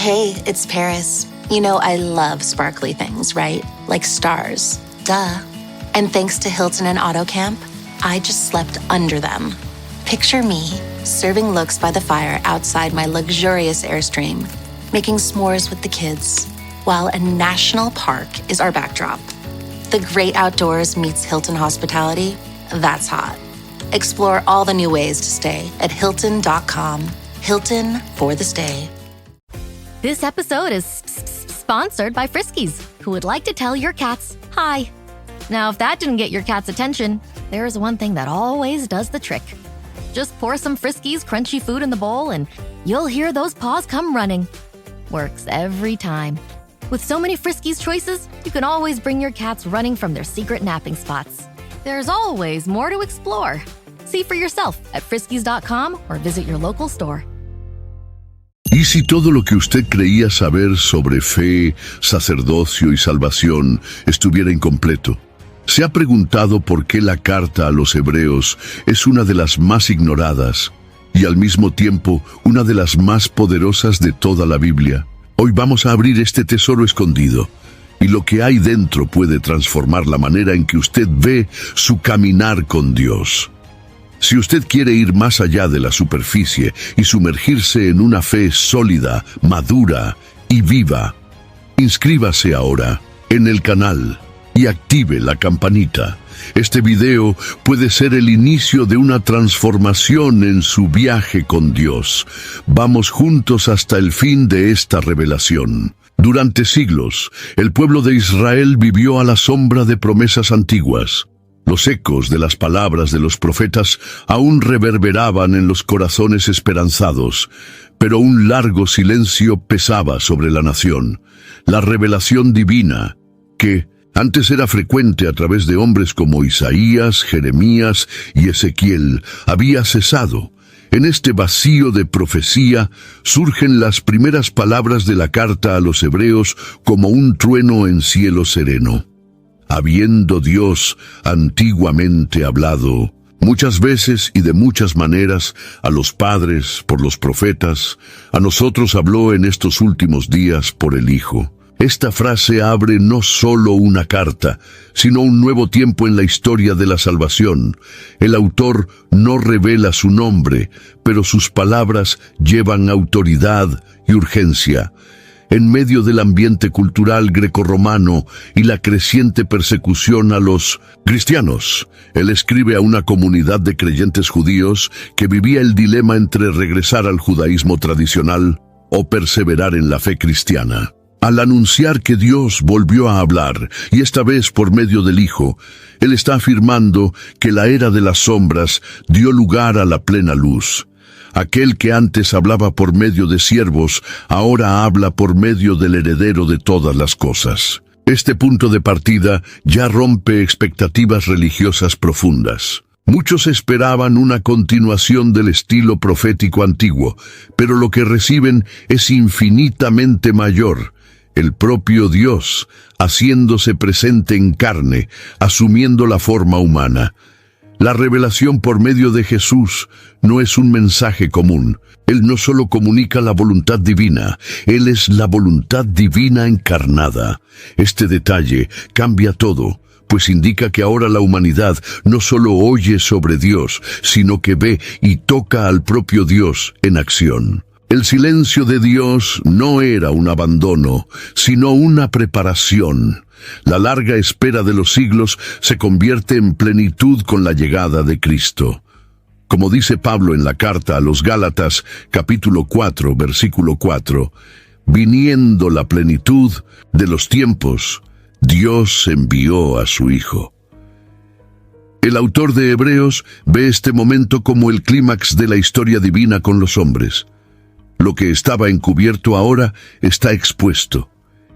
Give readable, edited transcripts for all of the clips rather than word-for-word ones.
Hey, it's Paris. You know I love sparkly things, right? Like stars. Duh. And thanks to Hilton and AutoCamp, I just slept under them. Picture me, serving looks by the fire outside my luxurious Airstream, making s'mores with the kids, while a national park is our backdrop. The great outdoors meets Hilton hospitality. That's hot. Explore all the new ways to stay at Hilton.com. Hilton for the stay. This episode is sponsored by Friskies, who would like to tell your cats hi. Now, if that didn't get your cat's attention, there is one thing that always does the trick. Just pour some Friskies crunchy food in the bowl and you'll hear those paws come running. Works every time. With so many Friskies choices, you can always bring your cats running from their secret napping spots. There's always more to explore. See for yourself at friskies.com or visit your local store. ¿Y si todo lo que usted creía saber sobre fe, sacerdocio y salvación estuviera incompleto? ¿Se ha preguntado por qué la carta a los Hebreos es una de las más ignoradas y al mismo tiempo una de las más poderosas de toda la Biblia? Hoy vamos a abrir este tesoro escondido, y lo que hay dentro puede transformar la manera en que usted ve su caminar con Dios. Si usted quiere ir más allá de la superficie y sumergirse en una fe sólida, madura y viva, inscríbase ahora en el canal y active la campanita. Este video puede ser el inicio de una transformación en su viaje con Dios. Vamos juntos hasta el fin de esta revelación. Durante siglos, el pueblo de Israel vivió a la sombra de promesas antiguas. Los ecos de las palabras de los profetas aún reverberaban en los corazones esperanzados, pero un largo silencio pesaba sobre la nación. La revelación divina, que antes era frecuente a través de hombres como Isaías, Jeremías y Ezequiel, había cesado. En este vacío de profecía surgen las primeras palabras de la carta a los Hebreos como un trueno en cielo sereno. Habiendo Dios antiguamente hablado, muchas veces y de muchas maneras, a los padres por los profetas, a nosotros habló en estos últimos días por el Hijo. Esta frase abre no solo una carta, sino un nuevo tiempo en la historia de la salvación. El autor no revela su nombre, pero sus palabras llevan autoridad y urgencia. En medio del ambiente cultural grecorromano y la creciente persecución a los cristianos, él escribe a una comunidad de creyentes judíos que vivía el dilema entre regresar al judaísmo tradicional o perseverar en la fe cristiana. Al anunciar que Dios volvió a hablar, y esta vez por medio del Hijo, él está afirmando que la era de las sombras dio lugar a la plena luz. Aquel que antes hablaba por medio de siervos, ahora habla por medio del heredero de todas las cosas. Este punto de partida ya rompe expectativas religiosas profundas. Muchos esperaban una continuación del estilo profético antiguo, pero lo que reciben es infinitamente mayor. El propio Dios, haciéndose presente en carne, asumiendo la forma humana. La revelación por medio de Jesús no es un mensaje común. Él no solo comunica la voluntad divina, Él es la voluntad divina encarnada. Este detalle cambia todo, pues indica que ahora la humanidad no solo oye sobre Dios, sino que ve y toca al propio Dios en acción. El silencio de Dios no era un abandono, sino una preparación. La larga espera de los siglos se convierte en plenitud con la llegada de Cristo. Como dice Pablo en la carta a los Gálatas, capítulo 4, versículo 4, viniendo la plenitud de los tiempos, Dios envió a su Hijo. El autor de Hebreos ve este momento como el clímax de la historia divina con los hombres. Lo que estaba encubierto ahora está expuesto,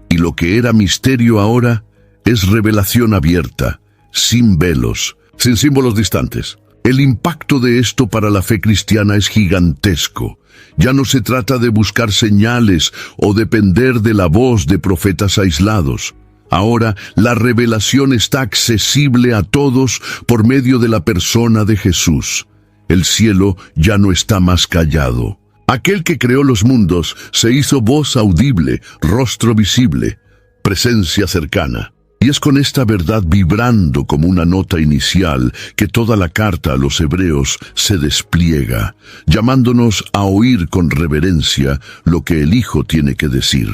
y lo que era misterio ahora es revelación abierta, sin velos, sin símbolos distantes. El impacto de esto para la fe cristiana es gigantesco. Ya no se trata de buscar señales o depender de la voz de profetas aislados. Ahora la revelación está accesible a todos por medio de la persona de Jesús. El cielo ya no está más callado. Aquel que creó los mundos se hizo voz audible, rostro visible, presencia cercana. Y es con esta verdad vibrando como una nota inicial que toda la carta a los hebreos se despliega, llamándonos a oír con reverencia lo que el Hijo tiene que decir.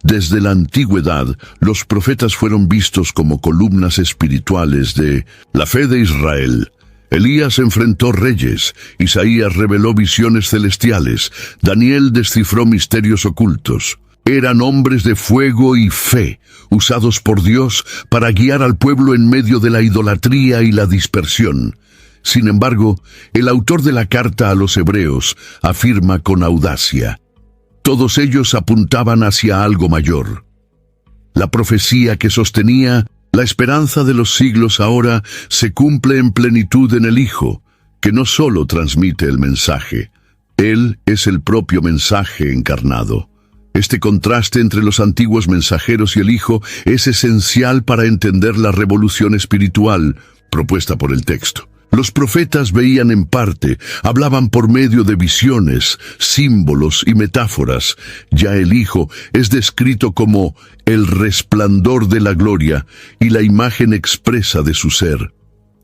Desde la antigüedad, los profetas fueron vistos como columnas espirituales de la fe de Israel. Elías enfrentó reyes, Isaías reveló visiones celestiales, Daniel descifró misterios ocultos. Eran hombres de fuego y fe, usados por Dios para guiar al pueblo en medio de la idolatría y la dispersión. Sin embargo, el autor de la carta a los hebreos afirma con audacia: todos ellos apuntaban hacia algo mayor. La profecía que sostenía la esperanza de los siglos ahora se cumple en plenitud en el Hijo, que no solo transmite el mensaje, Él es el propio mensaje encarnado. Este contraste entre los antiguos mensajeros y el Hijo es esencial para entender la revolución espiritual propuesta por el texto. Los profetas veían en parte, hablaban por medio de visiones, símbolos y metáforas. Ya el Hijo es descrito como el resplandor de la gloria y la imagen expresa de su ser.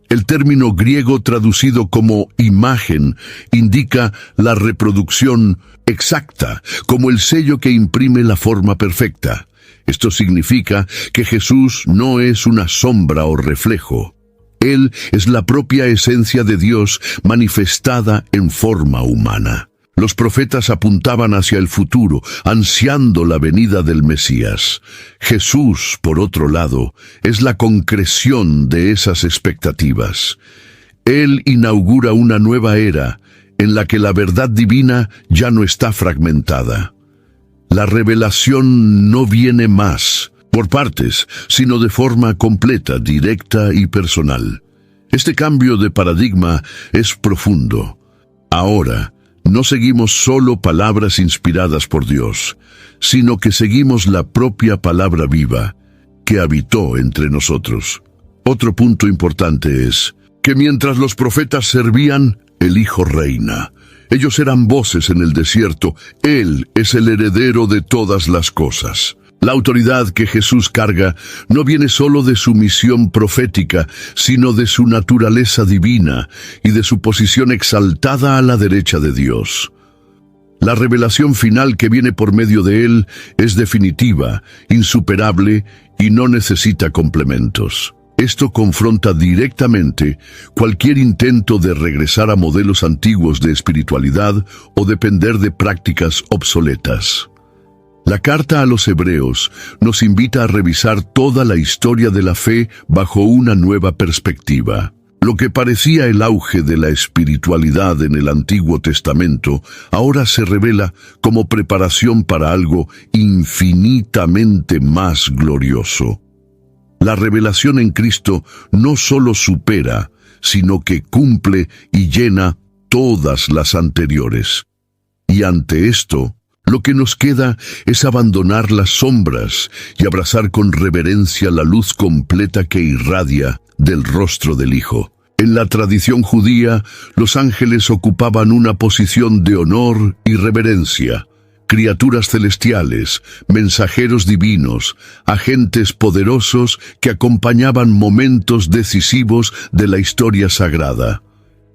El término griego traducido como imagen indica la reproducción exacta, como el sello que imprime la forma perfecta. Esto significa que Jesús no es una sombra o reflejo. Él es la propia esencia de Dios manifestada en forma humana. Los profetas apuntaban hacia el futuro, ansiando la venida del Mesías. Jesús, por otro lado, es la concreción de esas expectativas. Él inaugura una nueva era en la que la verdad divina ya no está fragmentada. La revelación no viene más por partes, sino de forma completa, directa y personal. Este cambio de paradigma es profundo. Ahora, no seguimos solo palabras inspiradas por Dios, sino que seguimos la propia palabra viva que habitó entre nosotros. Otro punto importante es que mientras los profetas servían, el Hijo reina. Ellos eran voces en el desierto. Él es el heredero de todas las cosas. La autoridad que Jesús carga no viene solo de su misión profética, sino de su naturaleza divina y de su posición exaltada a la derecha de Dios. La revelación final que viene por medio de él es definitiva, insuperable y no necesita complementos. Esto confronta directamente cualquier intento de regresar a modelos antiguos de espiritualidad o depender de prácticas obsoletas. La carta a los hebreos nos invita a revisar toda la historia de la fe bajo una nueva perspectiva. Lo que parecía el auge de la espiritualidad en el Antiguo Testamento ahora se revela como preparación para algo infinitamente más glorioso. La revelación en Cristo no solo supera, sino que cumple y llena todas las anteriores. Y ante esto, lo que nos queda es abandonar las sombras y abrazar con reverencia la luz completa que irradia del rostro del Hijo. En la tradición judía, los ángeles ocupaban una posición de honor y reverencia. Criaturas celestiales, mensajeros divinos, agentes poderosos que acompañaban momentos decisivos de la historia sagrada.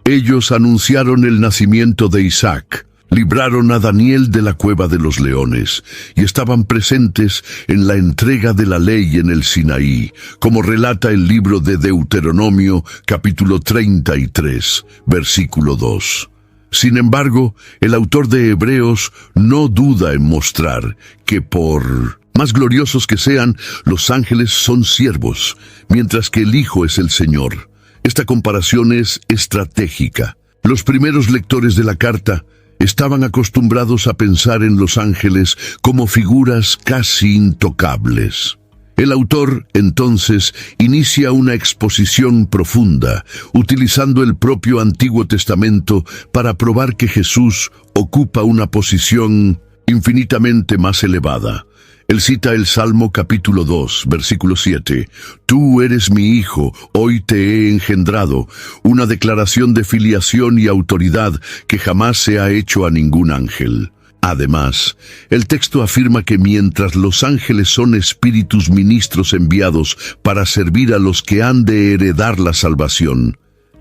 Ellos anunciaron el nacimiento de Isaac, libraron a Daniel de la cueva de los leones y estaban presentes en la entrega de la ley en el Sinaí, como relata el libro de Deuteronomio, capítulo 33, versículo 2. Sin embargo, el autor de Hebreos no duda en mostrar que por más gloriosos que sean, los ángeles son siervos, mientras que el Hijo es el Señor. Esta comparación es estratégica. Los primeros lectores de la carta estaban acostumbrados a pensar en los ángeles como figuras casi intocables. El autor, entonces, inicia una exposición profunda, utilizando el propio Antiguo Testamento para probar que Jesús ocupa una posición infinitamente más elevada. Él cita el Salmo capítulo 2, versículo 7. Tú eres mi hijo, hoy te he engendrado. Una declaración de filiación y autoridad que jamás se ha hecho a ningún ángel. Además, el texto afirma que mientras los ángeles son espíritus ministros enviados para servir a los que han de heredar la salvación,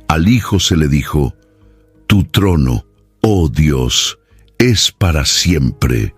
al Hijo se le dijo, tu trono, oh Dios, es para siempre.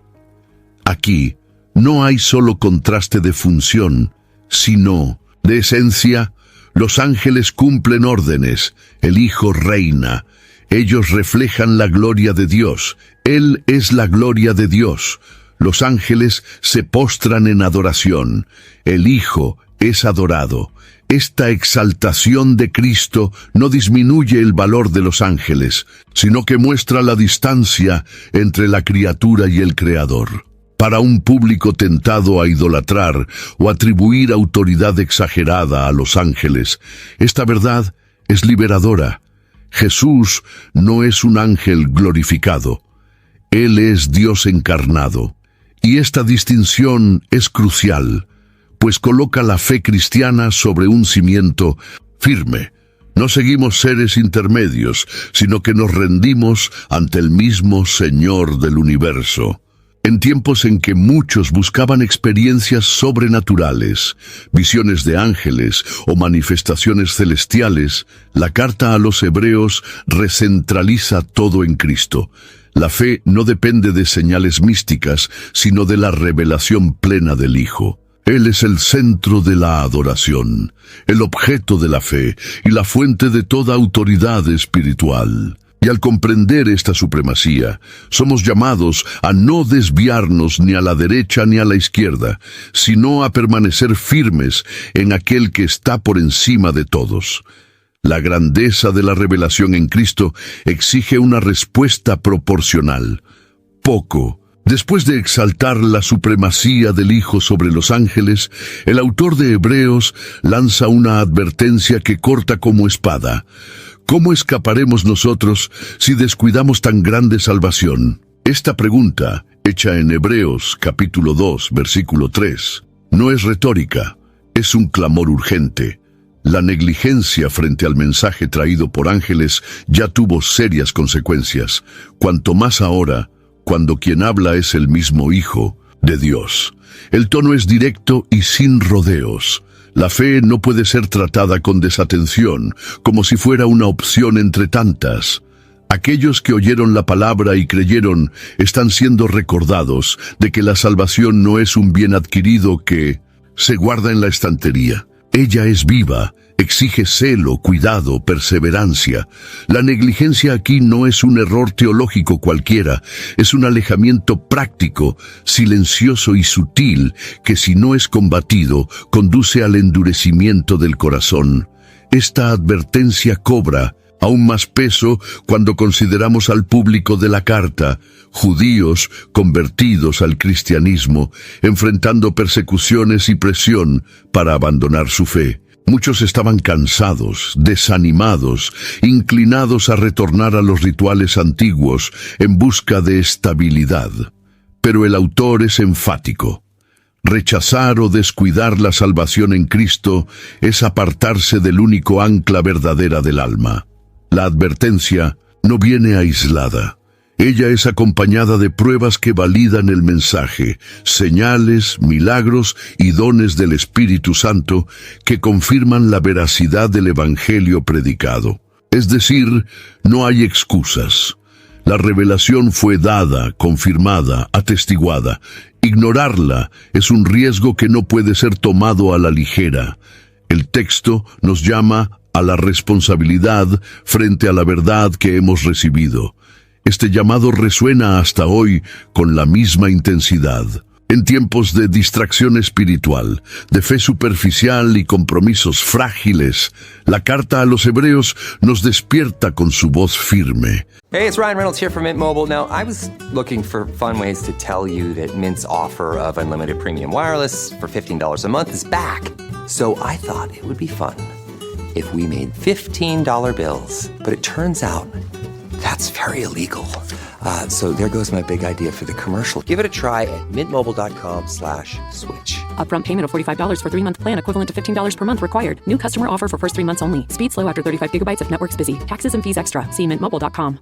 Aquí, no hay solo contraste de función, sino de esencia. Los ángeles cumplen órdenes, el Hijo reina. Ellos reflejan la gloria de Dios. Él es la gloria de Dios. Los ángeles se postran en adoración. El Hijo es adorado. Esta exaltación de Cristo no disminuye el valor de los ángeles, sino que muestra la distancia entre la criatura y el Creador. Para un público tentado a idolatrar o atribuir autoridad exagerada a los ángeles, esta verdad es liberadora. Jesús no es un ángel glorificado. Él es Dios encarnado. Y esta distinción es crucial, pues coloca la fe cristiana sobre un cimiento firme. No seguimos seres intermedios, sino que nos rendimos ante el mismo Señor del universo. En tiempos en que muchos buscaban experiencias sobrenaturales, visiones de ángeles o manifestaciones celestiales, la carta a los Hebreos recentraliza todo en Cristo. La fe no depende de señales místicas, sino de la revelación plena del Hijo. Él es el centro de la adoración, el objeto de la fe y la fuente de toda autoridad espiritual. Y al comprender esta supremacía, somos llamados a no desviarnos ni a la derecha ni a la izquierda, sino a permanecer firmes en aquel que está por encima de todos. La grandeza de la revelación en Cristo exige una respuesta proporcional. Poco. Después de exaltar la supremacía del Hijo sobre los ángeles, el autor de Hebreos lanza una advertencia que corta como espada. ¿Cómo escaparemos nosotros si descuidamos tan grande salvación? Esta pregunta, hecha en Hebreos capítulo 2, versículo 3, no es retórica, es un clamor urgente. La negligencia frente al mensaje traído por ángeles ya tuvo serias consecuencias, cuanto más ahora, cuando quien habla es el mismo Hijo de Dios. El tono es directo y sin rodeos. La fe no puede ser tratada con desatención, como si fuera una opción entre tantas. Aquellos que oyeron la palabra y creyeron están siendo recordados de que la salvación no es un bien adquirido que se guarda en la estantería. Ella es viva, exige celo, cuidado, perseverancia. La negligencia aquí no es un error teológico cualquiera, es un alejamiento práctico, silencioso y sutil, que si no es combatido, conduce al endurecimiento del corazón. Esta advertencia cobra aún más peso cuando consideramos al público de la carta, judíos convertidos al cristianismo, enfrentando persecuciones y presión para abandonar su fe. Muchos estaban cansados, desanimados, inclinados a retornar a los rituales antiguos en busca de estabilidad. Pero el autor es enfático. Rechazar o descuidar la salvación en Cristo es apartarse del único ancla verdadera del alma. La advertencia no viene aislada. Ella es acompañada de pruebas que validan el mensaje, señales, milagros y dones del Espíritu Santo que confirman la veracidad del Evangelio predicado. Es decir, no hay excusas. La revelación fue dada, confirmada, atestiguada. Ignorarla es un riesgo que no puede ser tomado a la ligera. El texto nos llama a la responsabilidad frente a la verdad que hemos recibido. Este llamado resuena hasta hoy con la misma intensidad. En tiempos de distracción espiritual, de fe superficial y compromisos frágiles, la carta a los Hebreos nos despierta con su voz firme. Hey, it's Ryan Reynolds here from Mint Mobile. Now, I was looking for fun ways to tell you that Mint's offer of unlimited premium wireless for $15 a month is back. So I thought it would be fun if we made $15 bills. But it turns out that's very illegal. So there goes my big idea for the commercial. Give it a try at mintmobile.com/switch. Upfront payment of $45 for 3-month plan, equivalent to $15 per month required. New customer offer for first 3 months only. Speed slow after 35 gigabytes if network's busy. Taxes and fees extra. See mintmobile.com.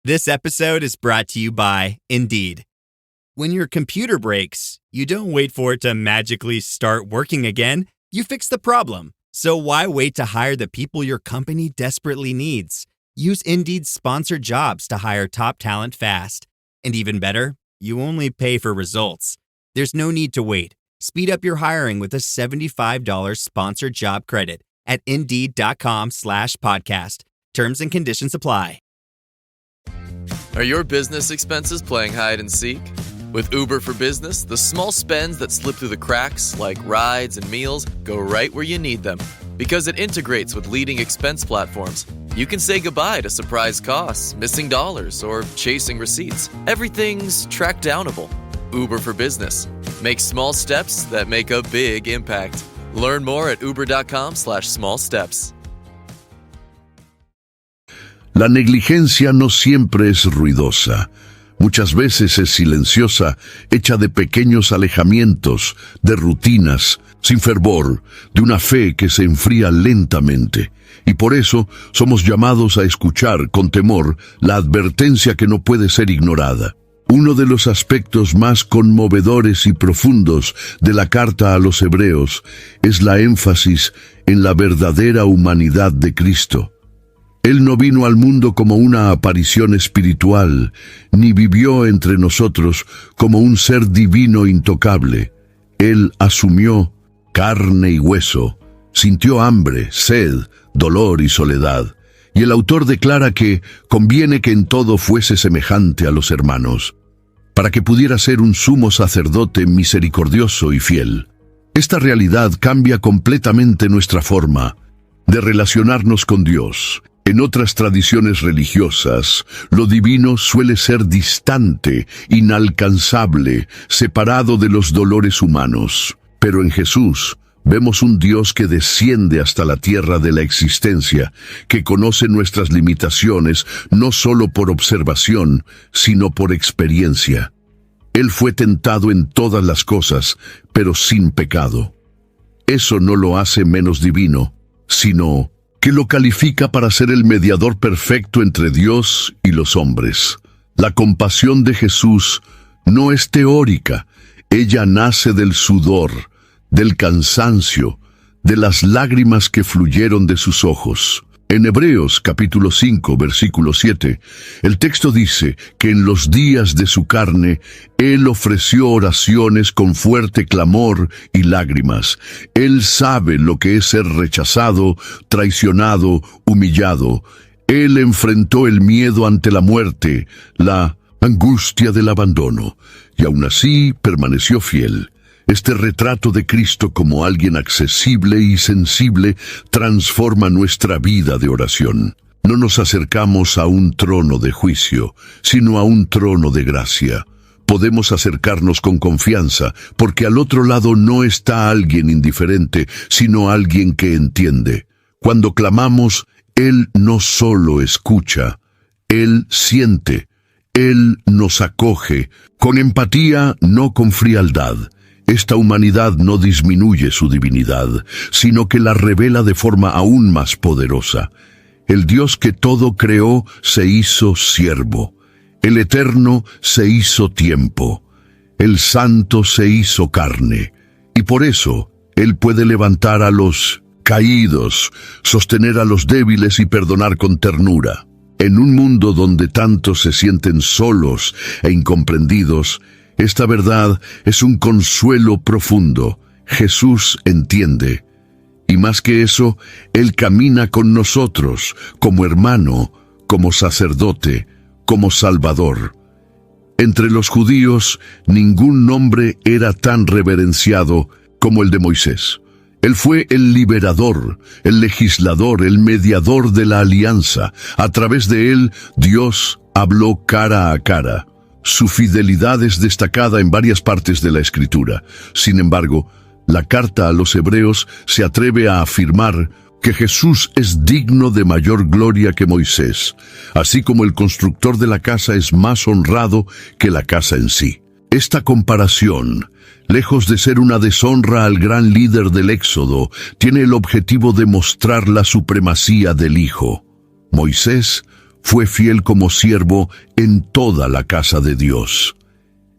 This episode is brought to you by Indeed. When your computer breaks, you don't wait for it to magically start working again. You fix the problem. So why wait to hire the people your company desperately needs? Use Indeed's sponsored jobs to hire top talent fast. And even better, you only pay for results. There's no need to wait. Speed up your hiring with a $75 sponsored job credit at Indeed.com/podcast. Terms and conditions apply. Are your business expenses playing hide and seek? With Uber for Business, the small spends that slip through the cracks, like rides and meals, go right where you need them. Because it integrates with leading expense platforms, you can say goodbye to surprise costs, missing dollars, or chasing receipts. Everything's track downable. Uber for Business. Make small steps that make a big impact. Learn more at uber.com/small steps. La negligencia no siempre es ruidosa. Muchas veces es silenciosa, hecha de pequeños alejamientos, de rutinas, sin fervor, de una fe que se enfría lentamente. Y por eso somos llamados a escuchar con temor la advertencia que no puede ser ignorada. Uno de los aspectos más conmovedores y profundos de la carta a los Hebreos es la énfasis en la verdadera humanidad de Cristo. Él no vino al mundo como una aparición espiritual, ni vivió entre nosotros como un ser divino intocable. Él asumió carne y hueso, sintió hambre, sed, dolor y soledad. Y el autor declara que conviene que en todo fuese semejante a los hermanos, para que pudiera ser un sumo sacerdote misericordioso y fiel. Esta realidad cambia completamente nuestra forma de relacionarnos con Dios. En otras tradiciones religiosas, lo divino suele ser distante, inalcanzable, separado de los dolores humanos. Pero en Jesús vemos un Dios que desciende hasta la tierra de la existencia, que conoce nuestras limitaciones no solo por observación, sino por experiencia. Él fue tentado en todas las cosas, pero sin pecado. Eso no lo hace menos divino, sino que lo califica para ser el mediador perfecto entre Dios y los hombres. La compasión de Jesús no es teórica, ella nace del sudor, del cansancio, de las lágrimas que fluyeron de sus ojos. En Hebreos capítulo 5, versículo 7, el texto dice que en los días de su carne, Él ofreció oraciones con fuerte clamor y lágrimas. Él sabe lo que es ser rechazado, traicionado, humillado. Él enfrentó el miedo ante la muerte, la angustia del abandono, y aún así permaneció fiel. Este retrato de Cristo como alguien accesible y sensible transforma nuestra vida de oración. No nos acercamos a un trono de juicio, sino a un trono de gracia. Podemos acercarnos con confianza, porque al otro lado no está alguien indiferente, sino alguien que entiende. Cuando clamamos, Él no solo escucha, Él siente, Él nos acoge, con empatía, no con frialdad. Esta humanidad no disminuye su divinidad, sino que la revela de forma aún más poderosa. El Dios que todo creó se hizo siervo. El Eterno se hizo tiempo. El Santo se hizo carne. Y por eso, Él puede levantar a los caídos, sostener a los débiles y perdonar con ternura. En un mundo donde tantos se sienten solos e incomprendidos, esta verdad es un consuelo profundo. Jesús entiende. Y más que eso, Él camina con nosotros, como hermano, como sacerdote, como Salvador. Entre los judíos, ningún nombre era tan reverenciado como el de Moisés. Él fue el liberador, el legislador, el mediador de la alianza. A través de él, Dios habló cara a cara. Su fidelidad es destacada en varias partes de la Escritura. Sin embargo, la carta a los Hebreos se atreve a afirmar que Jesús es digno de mayor gloria que Moisés, así como el constructor de la casa es más honrado que la casa en sí. Esta comparación, lejos de ser una deshonra al gran líder del Éxodo, tiene el objetivo de mostrar la supremacía del Hijo. Moisés fue fiel como siervo en toda la casa de Dios.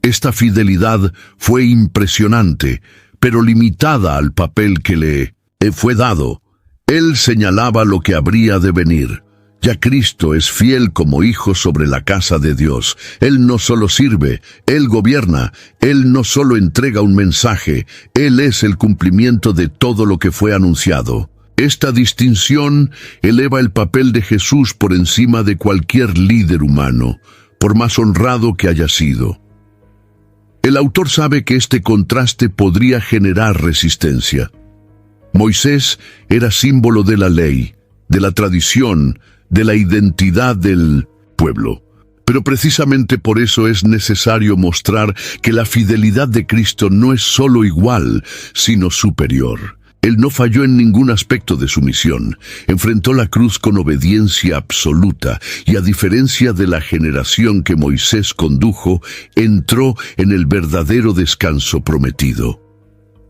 Esta fidelidad fue impresionante, pero limitada al papel que le fue dado. Él señalaba lo que habría de venir. Ya Cristo es fiel como hijo sobre la casa de Dios. Él no solo sirve, Él gobierna. Él no solo entrega un mensaje, Él es el cumplimiento de todo lo que fue anunciado. Esta distinción eleva el papel de Jesús por encima de cualquier líder humano, por más honrado que haya sido. El autor sabe que este contraste podría generar resistencia. Moisés era símbolo de la ley, de la tradición, de la identidad del pueblo. Pero precisamente por eso es necesario mostrar que la fidelidad de Cristo no es solo igual, sino superior. Él no falló en ningún aspecto de su misión. Enfrentó la cruz con obediencia absoluta y, a diferencia de la generación que Moisés condujo, entró en el verdadero descanso prometido.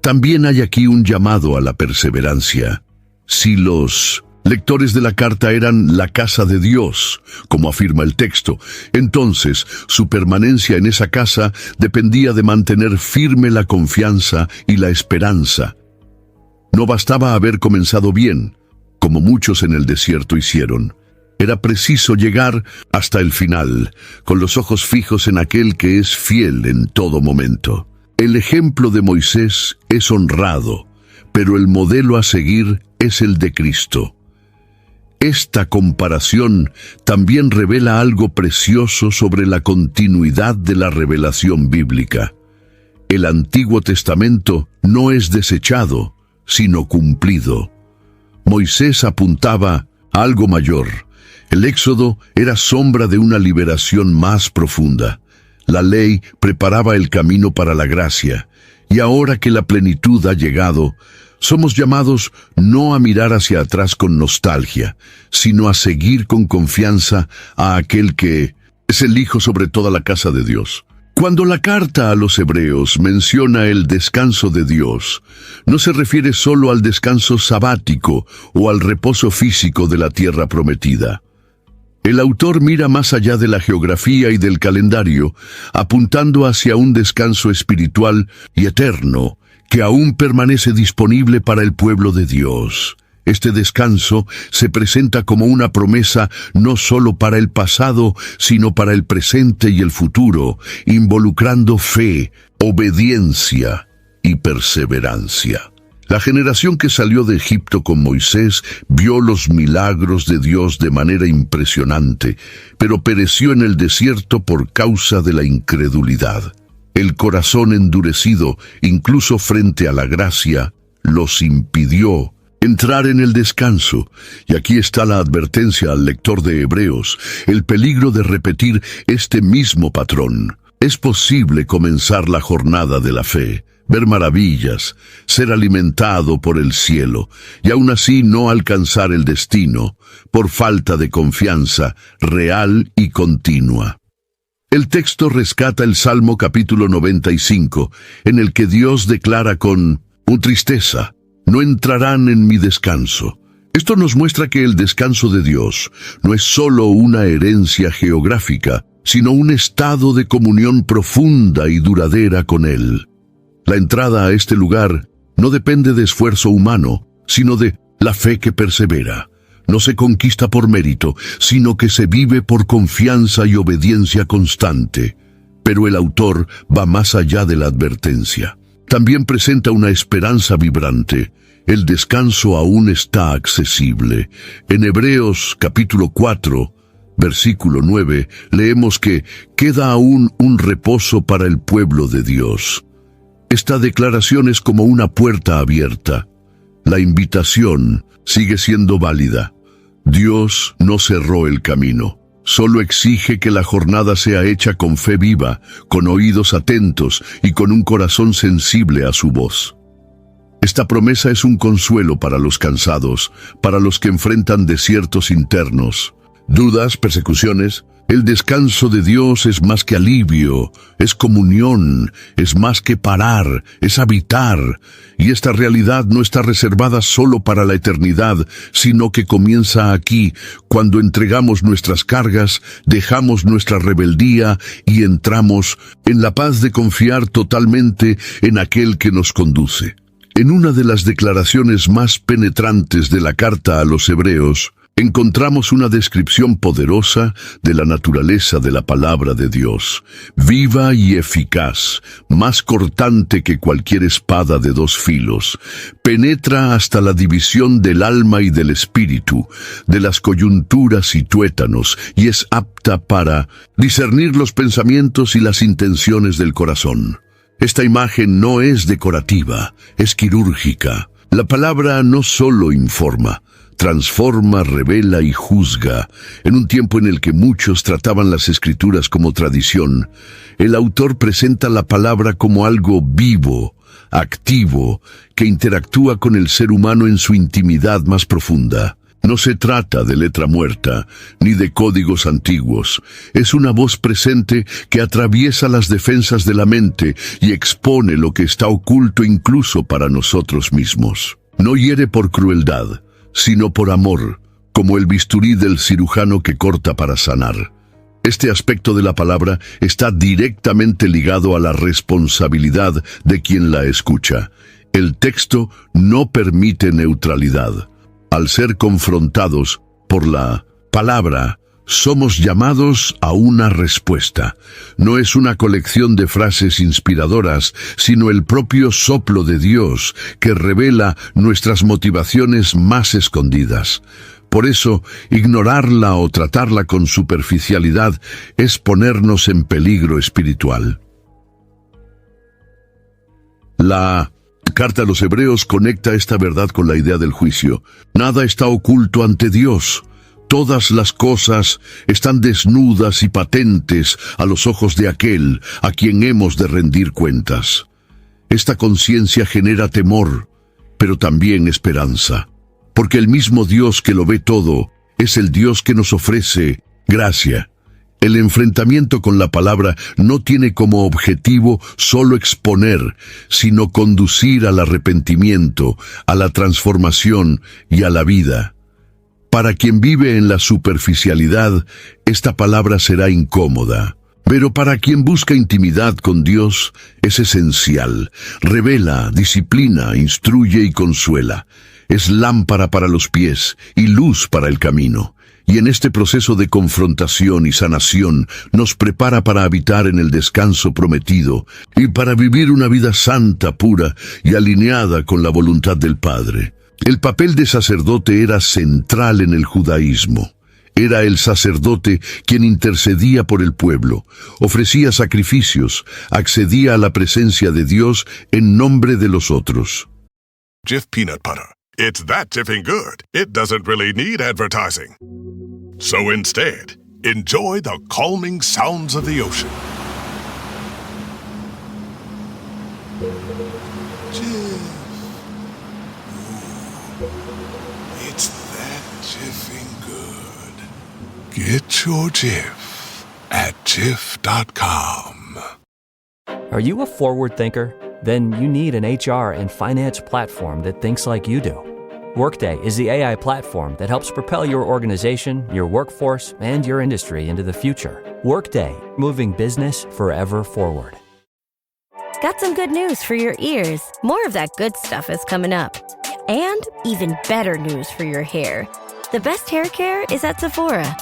También hay aquí un llamado a la perseverancia. Si los lectores de la carta eran la casa de Dios, como afirma el texto, entonces su permanencia en esa casa dependía de mantener firme la confianza y la esperanza. No bastaba haber comenzado bien, como muchos en el desierto hicieron. Era preciso llegar hasta el final, con los ojos fijos en aquel que es fiel en todo momento. El ejemplo de Moisés es honrado, pero el modelo a seguir es el de Cristo. Esta comparación también revela algo precioso sobre la continuidad de la revelación bíblica. El Antiguo Testamento no es desechado, sino cumplido. Moisés apuntaba a algo mayor. El Éxodo era sombra de una liberación más profunda. La ley preparaba el camino para la gracia, y ahora que la plenitud ha llegado, somos llamados no a mirar hacia atrás con nostalgia, sino a seguir con confianza a aquel que es el Hijo sobre toda la casa de Dios. Cuando la carta a los Hebreos menciona el descanso de Dios, no se refiere solo al descanso sabático o al reposo físico de la tierra prometida. El autor mira más allá de la geografía y del calendario, apuntando hacia un descanso espiritual y eterno que aún permanece disponible para el pueblo de Dios. Este descanso se presenta como una promesa no solo para el pasado, sino para el presente y el futuro, involucrando fe, obediencia y perseverancia. La generación que salió de Egipto con Moisés vio los milagros de Dios de manera impresionante, pero pereció en el desierto por causa de la incredulidad. El corazón endurecido, incluso frente a la gracia, los impidió entrar en el descanso. Y aquí está la advertencia al lector de Hebreos, el peligro de repetir este mismo patrón. Es posible comenzar la jornada de la fe, ver maravillas, ser alimentado por el cielo, y aún así no alcanzar el destino, por falta de confianza real y continua. El texto rescata el Salmo capítulo 95, en el que Dios declara con tristeza: no entrarán en mi descanso. Esto nos muestra que el descanso de Dios no es solo una herencia geográfica, sino un estado de comunión profunda y duradera con Él. La entrada a este lugar no depende de esfuerzo humano, sino de la fe que persevera. No se conquista por mérito, sino que se vive por confianza y obediencia constante. Pero el autor va más allá de la advertencia. También presenta una esperanza vibrante. El descanso aún está accesible. En Hebreos capítulo 4, versículo 9, leemos que queda aún un reposo para el pueblo de Dios. Esta declaración es como una puerta abierta. La invitación sigue siendo válida. Dios no cerró el camino. Solo exige que la jornada sea hecha con fe viva, con oídos atentos y con un corazón sensible a su voz. Esta promesa es un consuelo para los cansados, para los que enfrentan desiertos internos, dudas, persecuciones. El descanso de Dios es más que alivio, es comunión, es más que parar, es habitar. Y esta realidad no está reservada solo para la eternidad, sino que comienza aquí, cuando entregamos nuestras cargas, dejamos nuestra rebeldía y entramos en la paz de confiar totalmente en aquel que nos conduce. En una de las declaraciones más penetrantes de la carta a los Hebreos, encontramos una descripción poderosa de la naturaleza de la palabra de Dios, viva y eficaz, más cortante que cualquier espada de dos filos, penetra hasta la división del alma y del espíritu, de las coyunturas y tuétanos, y es apta para discernir los pensamientos y las intenciones del corazón. Esta imagen no es decorativa, es quirúrgica. La palabra no solo informa, transforma, revela y juzga. En un tiempo en el que muchos trataban las Escrituras como tradición, el autor presenta la palabra como algo vivo, activo, que interactúa con el ser humano en su intimidad más profunda. No se trata de letra muerta, ni de códigos antiguos. Es una voz presente que atraviesa las defensas de la mente y expone lo que está oculto incluso para nosotros mismos. No hiere por crueldad, sino por amor, como el bisturí del cirujano que corta para sanar. Este aspecto de la palabra está directamente ligado a la responsabilidad de quien la escucha. El texto no permite neutralidad. Al ser confrontados por la palabra, somos llamados a una respuesta. No es una colección de frases inspiradoras, sino el propio soplo de Dios que revela nuestras motivaciones más escondidas. Por eso, ignorarla o tratarla con superficialidad es ponernos en peligro espiritual. La carta a los Hebreos conecta esta verdad con la idea del juicio. Nada está oculto ante Dios. Todas las cosas están desnudas y patentes a los ojos de aquel a quien hemos de rendir cuentas. Esta conciencia genera temor, pero también esperanza, porque el mismo Dios que lo ve todo es el Dios que nos ofrece gracia. El enfrentamiento con la palabra no tiene como objetivo solo exponer, sino conducir al arrepentimiento, a la transformación y a la vida. Para quien vive en la superficialidad, esta palabra será incómoda. Pero para quien busca intimidad con Dios, es esencial. Revela, disciplina, instruye y consuela. Es lámpara para los pies y luz para el camino. Y en este proceso de confrontación y sanación nos prepara para habitar en el descanso prometido y para vivir una vida santa, pura y alineada con la voluntad del Padre. El papel de sacerdote era central en el judaísmo. Era el sacerdote quien intercedía por el pueblo, ofrecía sacrificios, accedía a la presencia de Dios en nombre de los otros. Jif peanut butter. It's that jiffing good, it doesn't really need advertising. So instead, enjoy the calming sounds of the ocean. Jif. Ooh, it's that jiffing good. Get your Jif at Jif.com. Are you a forward thinker? Then you need an HR and finance platform that thinks like you do. Workday is the AI platform that helps propel your organization, your workforce, and your industry into the future. Workday, moving business forever forward. Got some good news for your ears. More of that good stuff is coming up. And even better news for your hair. The best hair care is at Sephora.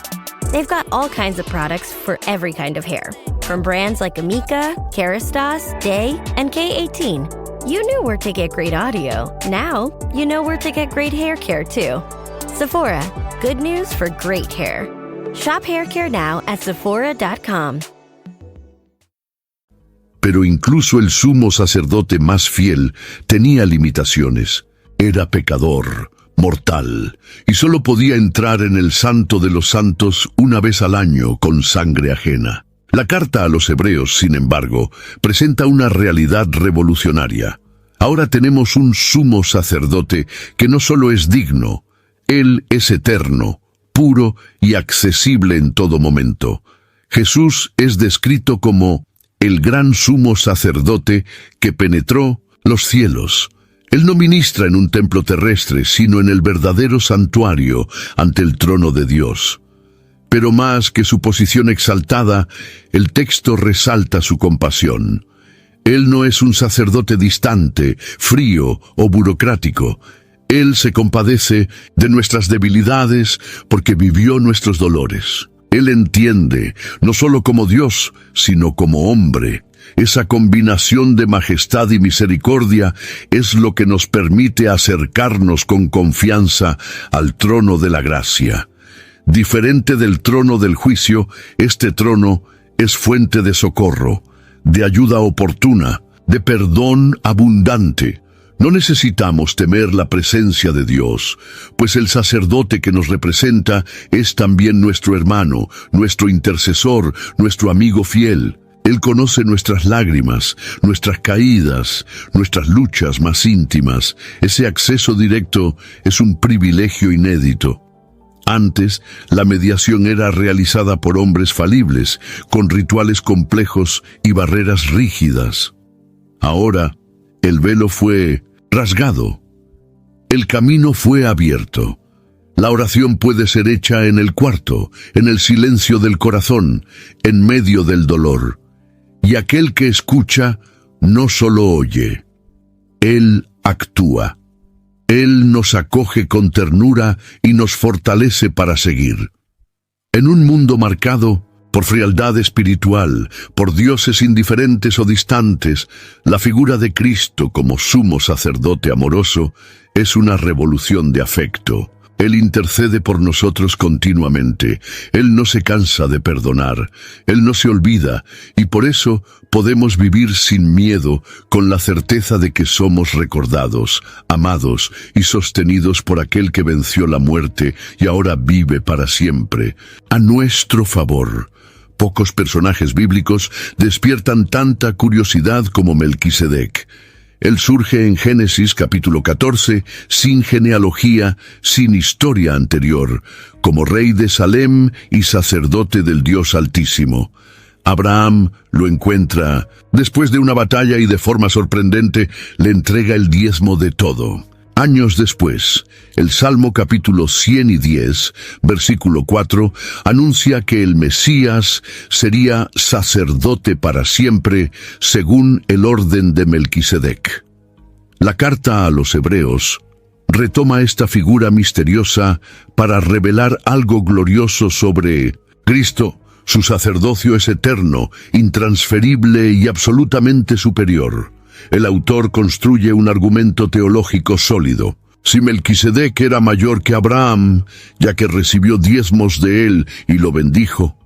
They've got all kinds of products for every kind of hair. From brands like Amika, Kerastase, Day, and K18. You knew where to get great audio. Now, you know where to get great hair care too. Sephora, good news for great hair. Shop hair care now at Sephora.com. Pero incluso el sumo sacerdote más fiel tenía limitaciones. Era pecador, mortal, y solo podía entrar en el Santo de los Santos una vez al año con sangre ajena. La carta a los Hebreos, sin embargo, presenta una realidad revolucionaria. Ahora tenemos un sumo sacerdote que no solo es digno, Él es eterno, puro y accesible en todo momento. Jesús es descrito como el gran sumo sacerdote que penetró los cielos. Él no ministra en un templo terrestre, sino en el verdadero santuario ante el trono de Dios. Pero más que su posición exaltada, el texto resalta su compasión. Él no es un sacerdote distante, frío o burocrático. Él se compadece de nuestras debilidades porque vivió nuestros dolores. Él entiende, no solo como Dios, sino como hombre. Esa combinación de majestad y misericordia es lo que nos permite acercarnos con confianza al trono de la gracia. Diferente del trono del juicio, este trono es fuente de socorro, de ayuda oportuna, de perdón abundante. No necesitamos temer la presencia de Dios, pues el sacerdote que nos representa es también nuestro hermano, nuestro intercesor, nuestro amigo fiel. Él conoce nuestras lágrimas, nuestras caídas, nuestras luchas más íntimas. Ese acceso directo es un privilegio inédito. Antes, la mediación era realizada por hombres falibles, con rituales complejos y barreras rígidas. Ahora, el velo fue rasgado. El camino fue abierto. La oración puede ser hecha en el cuarto, en el silencio del corazón, en medio del dolor. Y aquel que escucha no solo oye, Él actúa. Él nos acoge con ternura y nos fortalece para seguir. En un mundo marcado por frialdad espiritual, por dioses indiferentes o distantes, la figura de Cristo como sumo sacerdote amoroso es una revolución de afecto. Él intercede por nosotros continuamente. Él no se cansa de perdonar. Él no se olvida, y por eso podemos vivir sin miedo, con la certeza de que somos recordados, amados y sostenidos por aquel que venció la muerte y ahora vive para siempre, a nuestro favor. Pocos personajes bíblicos despiertan tanta curiosidad como Melquisedec. Él surge en Génesis capítulo 14, sin genealogía, sin historia anterior, como rey de Salem y sacerdote del Dios Altísimo. Abraham lo encuentra. Después de una batalla y de forma sorprendente, le entrega el diezmo de todo. Años después, el Salmo capítulo 110, versículo 4, anuncia que el Mesías sería sacerdote para siempre, según el orden de Melquisedec. La carta a los Hebreos retoma esta figura misteriosa para revelar algo glorioso sobre Cristo. Su sacerdocio es eterno, intransferible y absolutamente superior. El autor construye un argumento teológico sólido. Si Melquisedec era mayor que Abraham, ya que recibió diezmos de él y lo bendijo,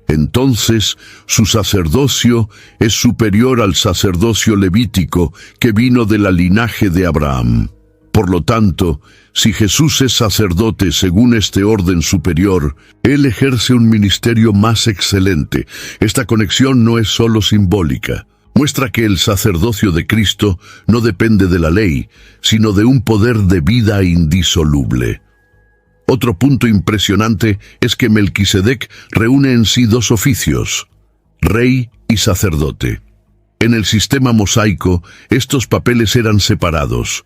entonces su sacerdocio es superior al sacerdocio levítico que vino del linaje de Abraham. Por lo tanto, si Jesús es sacerdote según este orden superior, Él ejerce un ministerio más excelente. Esta conexión no es solo simbólica. Muestra que el sacerdocio de Cristo no depende de la ley, sino de un poder de vida indisoluble. Otro punto impresionante es que Melquisedec reúne en sí dos oficios, rey y sacerdote. En el sistema mosaico, estos papeles eran separados.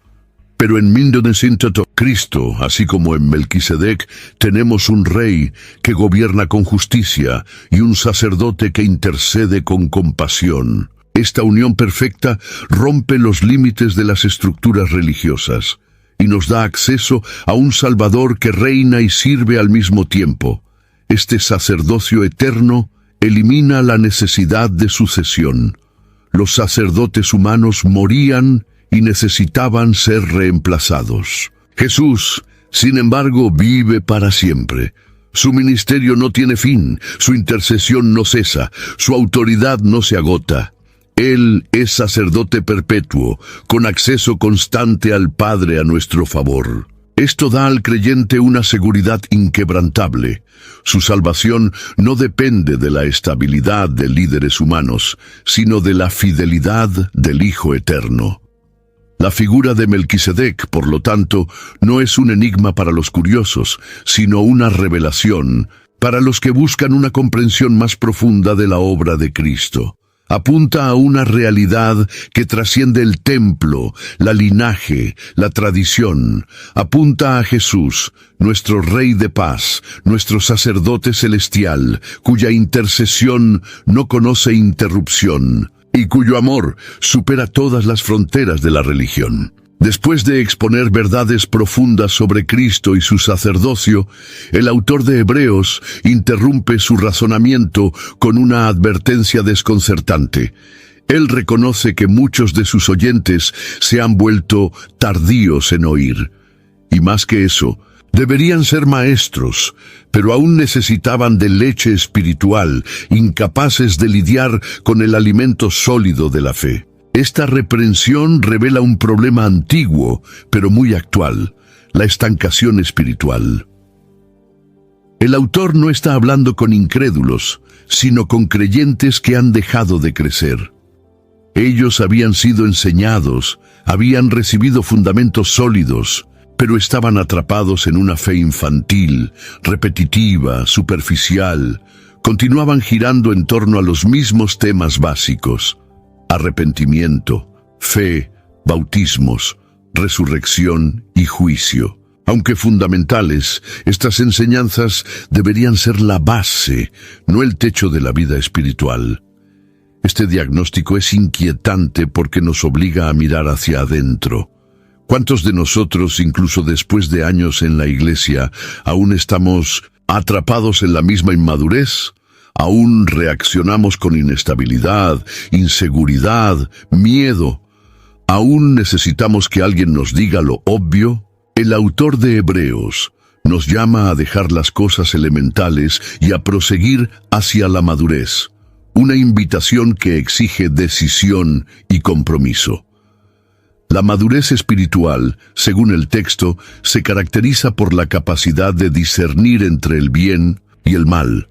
Pero en 1900 Cristo, así como en Melquisedec, tenemos un rey que gobierna con justicia y un sacerdote que intercede con compasión. Esta unión perfecta rompe los límites de las estructuras religiosas y nos da acceso a un Salvador que reina y sirve al mismo tiempo. Este sacerdocio eterno elimina la necesidad de sucesión. Los sacerdotes humanos morían y necesitaban ser reemplazados. Jesús, sin embargo, vive para siempre. Su ministerio no tiene fin, su intercesión no cesa, su autoridad no se agota. Él es sacerdote perpetuo, con acceso constante al Padre a nuestro favor. Esto da al creyente una seguridad inquebrantable. Su salvación no depende de la estabilidad de líderes humanos, sino de la fidelidad del Hijo Eterno. La figura de Melquisedec, por lo tanto, no es un enigma para los curiosos, sino una revelación para los que buscan una comprensión más profunda de la obra de Cristo. Apunta a una realidad que trasciende el templo, la linaje, la tradición. Apunta a Jesús, nuestro Rey de paz, nuestro sacerdote celestial, cuya intercesión no conoce interrupción y cuyo amor supera todas las fronteras de la religión. Después de exponer verdades profundas sobre Cristo y su sacerdocio, el autor de Hebreos interrumpe su razonamiento con una advertencia desconcertante. Él reconoce que muchos de sus oyentes se han vuelto tardíos en oír. Y más que eso, deberían ser maestros, pero aún necesitaban de leche espiritual, incapaces de lidiar con el alimento sólido de la fe. Esta reprensión revela un problema antiguo, pero muy actual, la estancación espiritual. El autor no está hablando con incrédulos, sino con creyentes que han dejado de crecer. Ellos habían sido enseñados, habían recibido fundamentos sólidos, pero estaban atrapados en una fe infantil, repetitiva, superficial. Continuaban girando en torno a los mismos temas básicos: arrepentimiento, fe, bautismos, resurrección y juicio. Aunque fundamentales, estas enseñanzas deberían ser la base, no el techo de la vida espiritual. Este diagnóstico es inquietante porque nos obliga a mirar hacia adentro. ¿Cuántos de nosotros, incluso después de años en la iglesia, aún estamos atrapados en la misma inmadurez? Aún reaccionamos con inestabilidad, inseguridad, miedo. ¿Aún necesitamos que alguien nos diga lo obvio? El autor de Hebreos nos llama a dejar las cosas elementales y a proseguir hacia la madurez, una invitación que exige decisión y compromiso. La madurez espiritual, según el texto, se caracteriza por la capacidad de discernir entre el bien y el mal.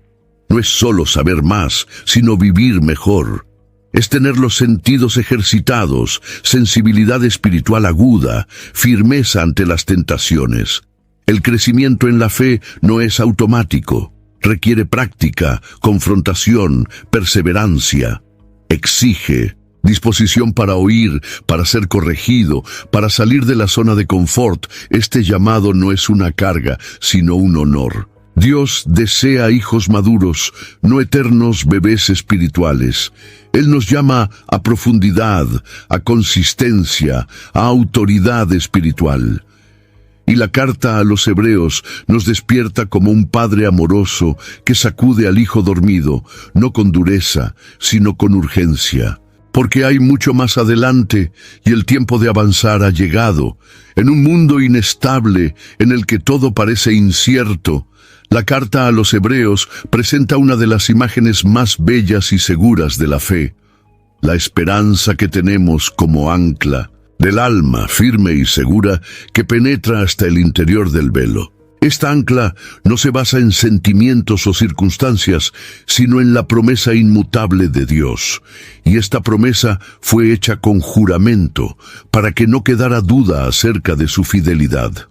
No es solo saber más, sino vivir mejor. Es tener los sentidos ejercitados, sensibilidad espiritual aguda, firmeza ante las tentaciones. El crecimiento en la fe no es automático. Requiere práctica, confrontación, perseverancia. Exige disposición para oír, para ser corregido, para salir de la zona de confort. Este llamado no es una carga, sino un honor. Dios desea hijos maduros, no eternos bebés espirituales. Él nos llama a profundidad, a consistencia, a autoridad espiritual. Y la carta a los Hebreos nos despierta como un padre amoroso que sacude al hijo dormido, no con dureza, sino con urgencia. Porque hay mucho más adelante y el tiempo de avanzar ha llegado. En un mundo inestable, en el que todo parece incierto, la carta a los Hebreos presenta una de las imágenes más bellas y seguras de la fe. La esperanza que tenemos como ancla del alma firme y segura que penetra hasta el interior del velo. Esta ancla no se basa en sentimientos o circunstancias, sino en la promesa inmutable de Dios. Y esta promesa fue hecha con juramento, para que no quedara duda acerca de su fidelidad.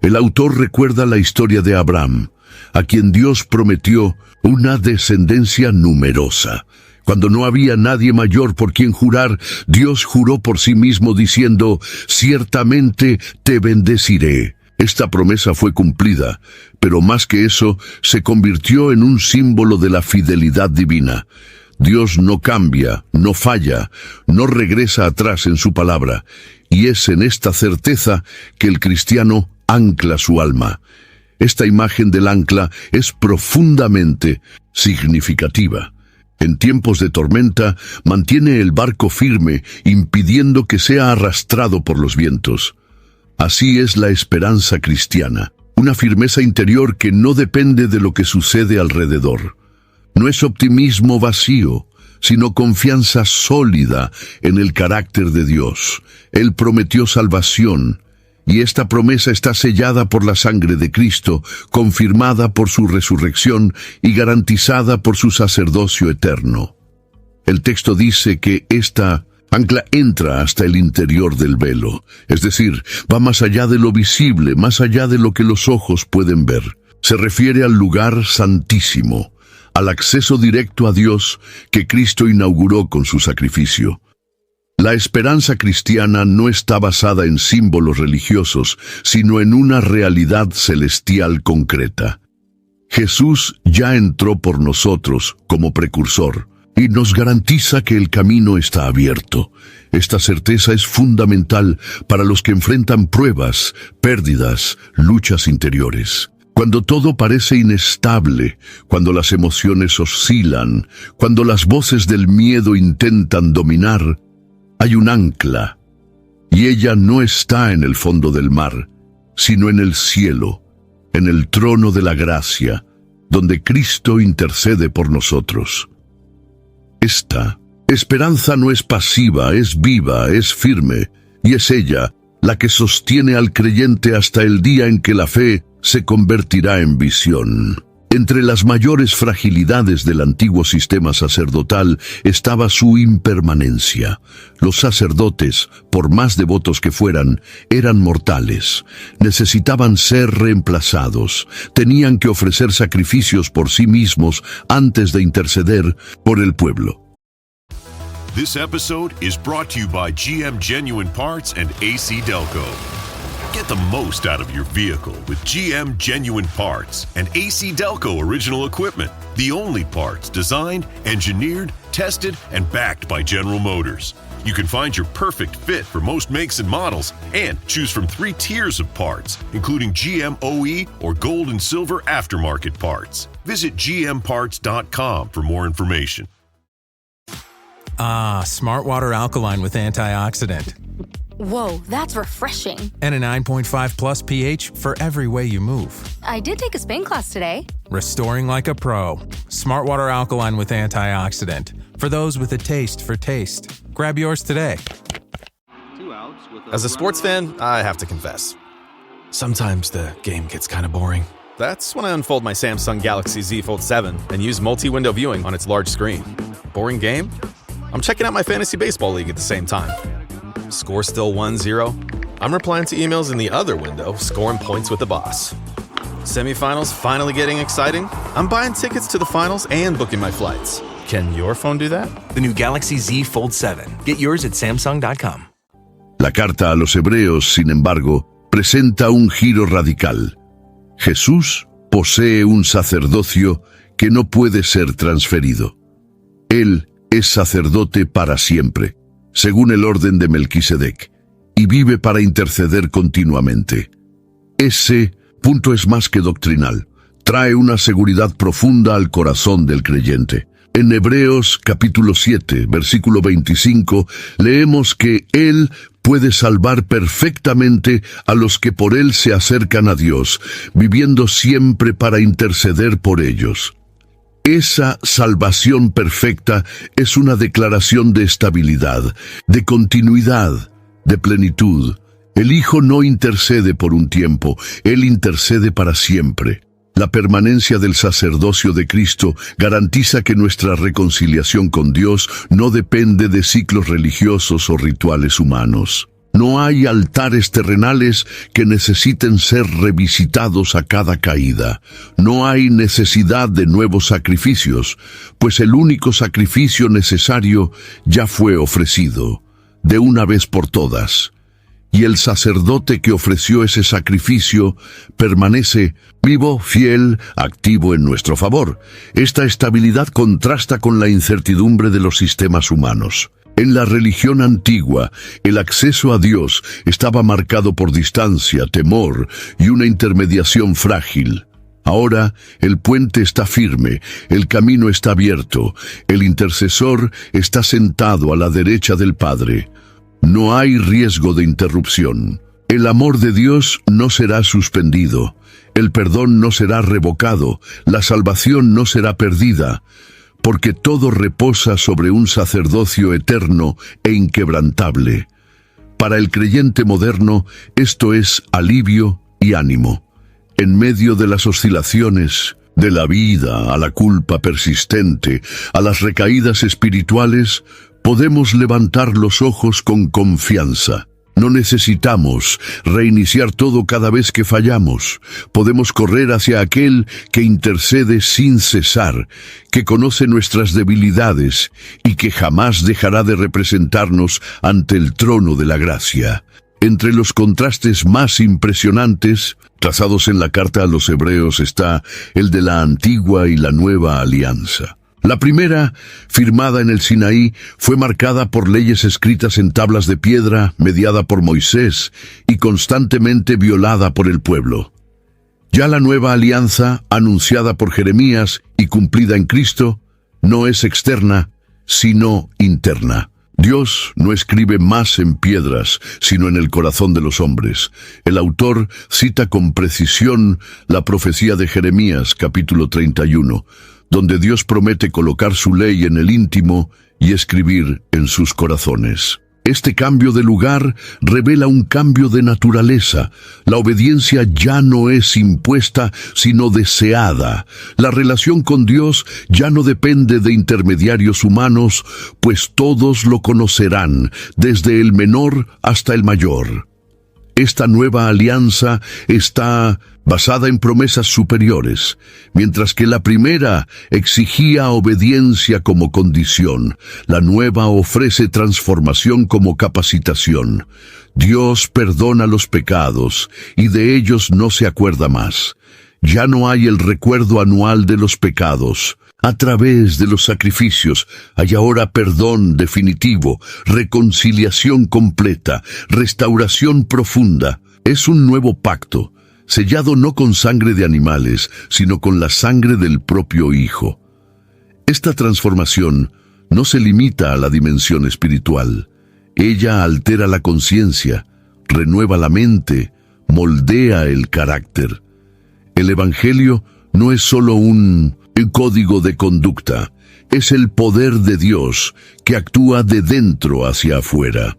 El autor recuerda la historia de Abraham, a quien Dios prometió una descendencia numerosa. Cuando no había nadie mayor por quien jurar, Dios juró por sí mismo diciendo: «Ciertamente te bendeciré». Esta promesa fue cumplida, pero más que eso, se convirtió en un símbolo de la fidelidad divina. Dios no cambia, no falla, no regresa atrás en su palabra, y es en esta certeza que el cristiano ancla su alma. Esta imagen del ancla es profundamente significativa. En tiempos de tormenta, mantiene el barco firme, impidiendo que sea arrastrado por los vientos. Así es la esperanza cristiana, una firmeza interior que no depende de lo que sucede alrededor. No es optimismo vacío, sino confianza sólida en el carácter de Dios. Él prometió salvación, y esta promesa está sellada por la sangre de Cristo, confirmada por su resurrección y garantizada por su sacerdocio eterno. El texto dice que esta Ancla entra hasta el interior del velo, es decir, va más allá de lo visible, más allá de lo que los ojos pueden ver. Se refiere al lugar santísimo, al acceso directo a Dios que Cristo inauguró con su sacrificio. La esperanza cristiana no está basada en símbolos religiosos, sino en una realidad celestial concreta. Jesús ya entró por nosotros como precursor y nos garantiza que el camino está abierto. Esta certeza es fundamental para los que enfrentan pruebas, pérdidas, luchas interiores. Cuando todo parece inestable, cuando las emociones oscilan, cuando las voces del miedo intentan dominar, hay un ancla, y ella no está en el fondo del mar, sino en el cielo, en el trono de la gracia, donde Cristo intercede por nosotros. Esta esperanza no es pasiva, es viva, es firme, y es ella la que sostiene al creyente hasta el día en que la fe se convertirá en visión. Entre las mayores fragilidades del antiguo sistema sacerdotal estaba su impermanencia. Los sacerdotes, por más devotos que fueran, eran mortales. Necesitaban ser reemplazados. Tenían que ofrecer sacrificios por sí mismos antes de interceder por el pueblo. This episode is brought to you by GM Genuine Parts and AC Delco. Get the most out of your vehicle with GM Genuine Parts and AC Delco original equipment. The only parts designed, engineered, tested, and backed by General Motors. You can find your perfect fit for most makes and models and choose from 3 tiers of parts, including GM OE or gold and silver aftermarket parts. Visit gmparts.com for more information. Smart Water Alkaline with antioxidant. Whoa, that's refreshing. And a 9.5 plus pH for every way you move. I did take a spin class today. Restoring like a pro. Smart Water Alkaline with antioxidant. For those with a taste for taste. Grab yours today. As a sports fan, I have to confess. Sometimes the game gets kind of boring. That's when I unfold my Samsung Galaxy Z Fold 7 and use multi-window viewing on its large screen. Boring game? I'm checking out my fantasy baseball league at the same time. Score still 1-0? I'm replying to emails in the other window, scoring points with the boss. Semifinals finally getting exciting? I'm buying tickets to the finals and booking my flights. Can your phone do that? The new Galaxy Z Fold 7. Get yours at Samsung.com. La carta a los hebreos, sin embargo, presenta un giro radical. Jesús posee un sacerdocio que no puede ser transferido. Él es sacerdote para siempre, según el orden de Melquisedec, y vive para interceder continuamente. Ese punto es más que doctrinal. Trae una seguridad profunda al corazón del creyente. En Hebreos capítulo 7, versículo 25, leemos que Él puede salvar perfectamente a los que por Él se acercan a Dios, viviendo siempre para interceder por ellos. Esa salvación perfecta es una declaración de estabilidad, de continuidad, de plenitud. El Hijo no intercede por un tiempo, Él intercede para siempre. La permanencia del sacerdocio de Cristo garantiza que nuestra reconciliación con Dios no depende de ciclos religiosos o rituales humanos. No hay altares terrenales que necesiten ser revisitados a cada caída. No hay necesidad de nuevos sacrificios, pues el único sacrificio necesario ya fue ofrecido, de una vez por todas. Y el sacerdote que ofreció ese sacrificio permanece vivo, fiel, activo en nuestro favor. Esta estabilidad contrasta con la incertidumbre de los sistemas humanos. En la religión antigua, el acceso a Dios estaba marcado por distancia, temor y una intermediación frágil. Ahora, el puente está firme, el camino está abierto, el intercesor está sentado a la derecha del Padre. No hay riesgo de interrupción. El amor de Dios no será suspendido, el perdón no será revocado, la salvación no será perdida, porque todo reposa sobre un sacerdocio eterno e inquebrantable. Para el creyente moderno, esto es alivio y ánimo. En medio de las oscilaciones de la vida, a la culpa persistente, a las recaídas espirituales, podemos levantar los ojos con confianza. No necesitamos reiniciar todo cada vez que fallamos. Podemos correr hacia aquel que intercede sin cesar, que conoce nuestras debilidades y que jamás dejará de representarnos ante el trono de la gracia. Entre los contrastes más impresionantes trazados en la carta a los Hebreos está el de la antigua y la nueva alianza. La primera, firmada en el Sinaí, fue marcada por leyes escritas en tablas de piedra, mediada por Moisés y constantemente violada por el pueblo. Ya la nueva alianza, anunciada por Jeremías y cumplida en Cristo, no es externa, sino interna. Dios no escribe más en piedras, sino en el corazón de los hombres. El autor cita con precisión la profecía de Jeremías, capítulo 31, donde Dios promete colocar su ley en el íntimo y escribir en sus corazones. Este cambio de lugar revela un cambio de naturaleza. La obediencia ya no es impuesta, sino deseada. La relación con Dios ya no depende de intermediarios humanos, pues todos lo conocerán, desde el menor hasta el mayor. Esta nueva alianza está basada en promesas superiores, mientras que la primera exigía obediencia como condición. La nueva ofrece transformación como capacitación. Dios perdona los pecados y de ellos no se acuerda más. Ya no hay el recuerdo anual de los pecados. A través de los sacrificios hay ahora perdón definitivo, reconciliación completa, restauración profunda. Es un nuevo pacto, sellado no con sangre de animales, sino con la sangre del propio Hijo. Esta transformación no se limita a la dimensión espiritual. Ella altera la conciencia, renueva la mente, moldea el carácter. El Evangelio no es solo un código de conducta, es el poder de Dios que actúa de dentro hacia afuera.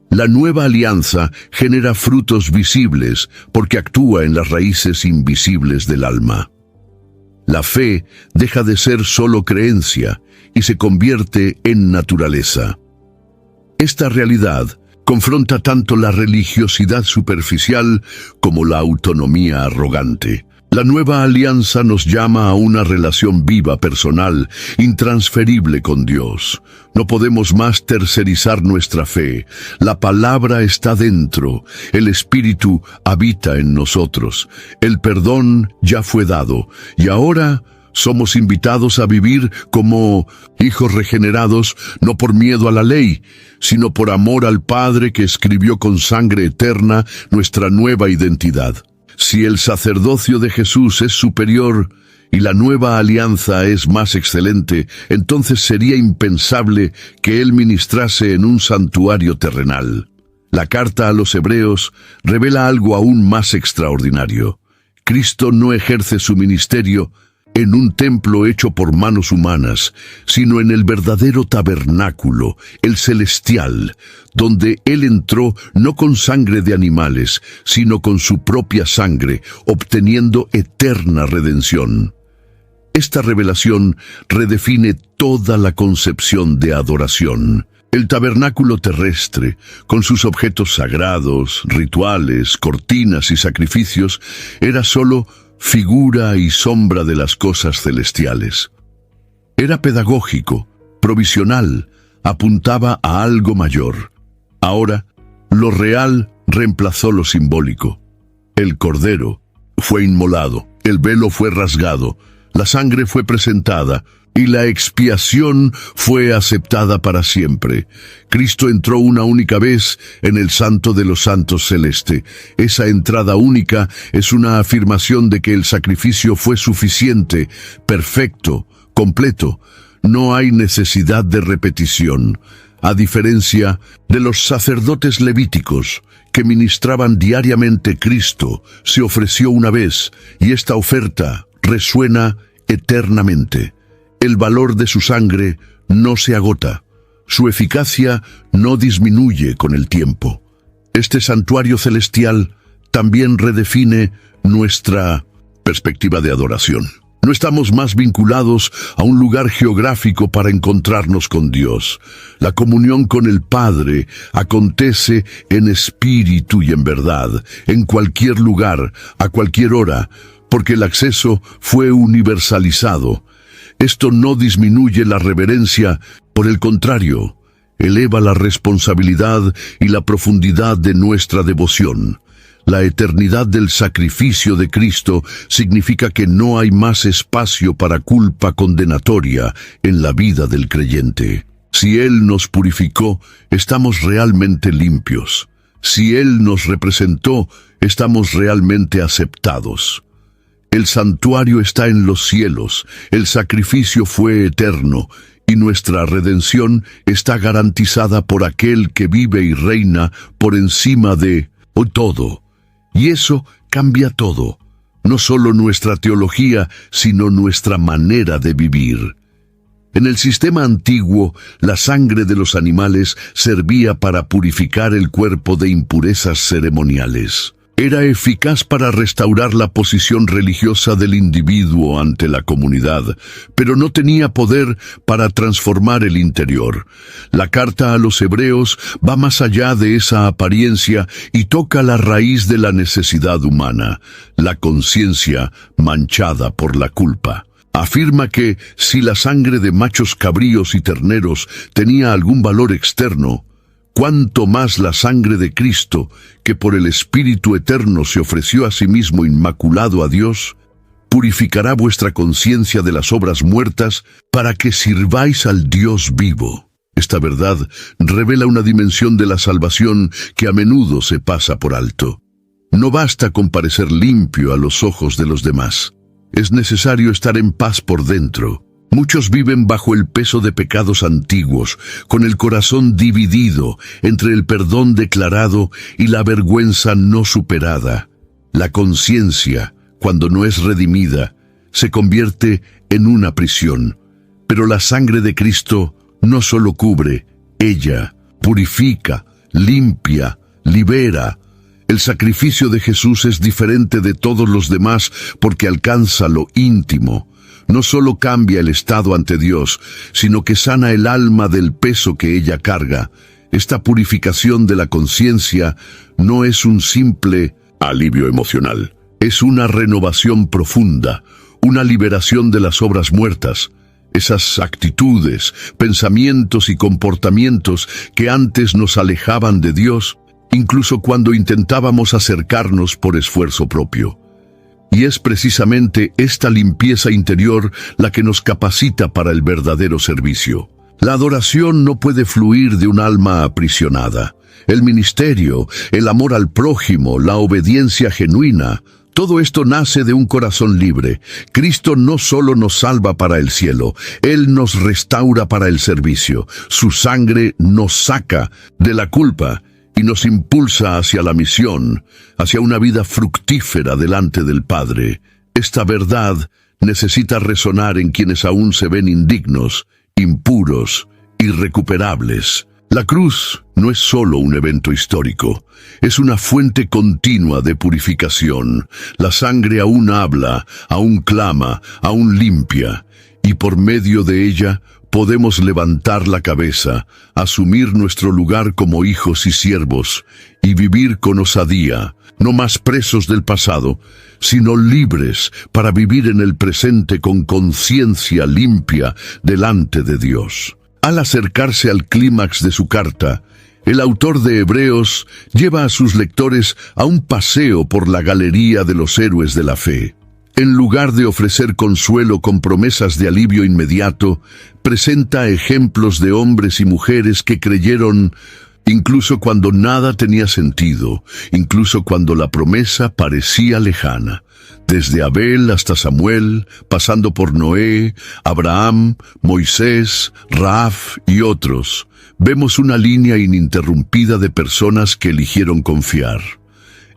La nueva alianza genera frutos visibles porque actúa en las raíces invisibles del alma. La fe deja de ser solo creencia y se convierte en naturaleza. Esta realidad confronta tanto la religiosidad superficial como la autonomía arrogante. La nueva alianza nos llama a una relación viva, personal, intransferible con Dios. No podemos más tercerizar nuestra fe. La palabra está dentro, el Espíritu habita en nosotros. El perdón ya fue dado y ahora somos invitados a vivir como hijos regenerados, no por miedo a la ley, sino por amor al Padre que escribió con sangre eterna nuestra nueva identidad. Si el sacerdocio de Jesús es superior y la nueva alianza es más excelente, entonces sería impensable que Él ministrase en un santuario terrenal. La carta a los Hebreos revela algo aún más extraordinario. Cristo no ejerce su ministerio en un templo hecho por manos humanas, sino en el verdadero tabernáculo, el celestial, donde Él entró no con sangre de animales, sino con su propia sangre, obteniendo eterna redención. Esta revelación redefine toda la concepción de adoración. El tabernáculo terrestre, con sus objetos sagrados, rituales, cortinas y sacrificios, era solo figura y sombra de las cosas celestiales. Era pedagógico, provisional, apuntaba a algo mayor. Ahora, lo real reemplazó lo simbólico. El cordero fue inmolado, el velo fue rasgado, la sangre fue presentada y la expiación fue aceptada para siempre. Cristo entró una única vez en el Santo de los Santos celeste. Esa entrada única es una afirmación de que el sacrificio fue suficiente, perfecto, completo. No hay necesidad de repetición. A diferencia de los sacerdotes levíticos, que ministraban diariamente, Cristo se ofreció una vez, y esta oferta resuena eternamente. El valor de su sangre no se agota. Su eficacia no disminuye con el tiempo. Este santuario celestial también redefine nuestra perspectiva de adoración. No estamos más vinculados a un lugar geográfico para encontrarnos con Dios. La comunión con el Padre acontece en espíritu y en verdad, en cualquier lugar, a cualquier hora, porque el acceso fue universalizado. Esto no disminuye la reverencia, por el contrario, eleva la responsabilidad y la profundidad de nuestra devoción. La eternidad del sacrificio de Cristo significa que no hay más espacio para culpa condenatoria en la vida del creyente. Si Él nos purificó, estamos realmente limpios. Si Él nos representó, estamos realmente aceptados. El santuario está en los cielos, el sacrificio fue eterno, y nuestra redención está garantizada por aquel que vive y reina por encima de todo. Y eso cambia todo, no solo nuestra teología, sino nuestra manera de vivir. En el sistema antiguo, la sangre de los animales servía para purificar el cuerpo de impurezas ceremoniales. Era eficaz para restaurar la posición religiosa del individuo ante la comunidad, pero no tenía poder para transformar el interior. La carta a los Hebreos va más allá de esa apariencia y toca la raíz de la necesidad humana, la conciencia manchada por la culpa. Afirma que si la sangre de machos cabríos y terneros tenía algún valor externo, cuánto más la sangre de Cristo, que por el Espíritu Eterno se ofreció a sí mismo inmaculado a Dios, purificará vuestra conciencia de las obras muertas para que sirváis al Dios vivo. Esta verdad revela una dimensión de la salvación que a menudo se pasa por alto. No basta con parecer limpio a los ojos de los demás. Es necesario estar en paz por dentro. Muchos viven bajo el peso de pecados antiguos, con el corazón dividido entre el perdón declarado y la vergüenza no superada. La conciencia, cuando no es redimida, se convierte en una prisión. Pero la sangre de Cristo no solo cubre, ella purifica, limpia, libera. El sacrificio de Jesús es diferente de todos los demás porque alcanza lo íntimo. No solo cambia el estado ante Dios, sino que sana el alma del peso que ella carga. Esta purificación de la conciencia no es un simple alivio emocional. Es una renovación profunda, una liberación de las obras muertas. Esas actitudes, pensamientos y comportamientos que antes nos alejaban de Dios, incluso cuando intentábamos acercarnos por esfuerzo propio. Y es precisamente esta limpieza interior la que nos capacita para el verdadero servicio. La adoración no puede fluir de un alma aprisionada. El ministerio, el amor al prójimo, la obediencia genuina, todo esto nace de un corazón libre. Cristo no solo nos salva para el cielo, Él nos restaura para el servicio. Su sangre nos saca de la culpa y nos impulsa hacia la misión, hacia una vida fructífera delante del Padre. Esta verdad necesita resonar en quienes aún se ven indignos, impuros, irrecuperables. La cruz no es solo un evento histórico, es una fuente continua de purificación. La sangre aún habla, aún clama, aún limpia, y por medio de ella podemos levantar la cabeza, asumir nuestro lugar como hijos y siervos, y vivir con osadía, no más presos del pasado, sino libres para vivir en el presente con conciencia limpia delante de Dios. Al acercarse al clímax de su carta, el autor de Hebreos lleva a sus lectores a un paseo por la galería de los héroes de la fe. En lugar de ofrecer consuelo con promesas de alivio inmediato, presenta ejemplos de hombres y mujeres que creyeron incluso cuando nada tenía sentido, incluso cuando la promesa parecía lejana. Desde Abel hasta Samuel, pasando por Noé, Abraham, Moisés, Rahab y otros, vemos una línea ininterrumpida de personas que eligieron confiar.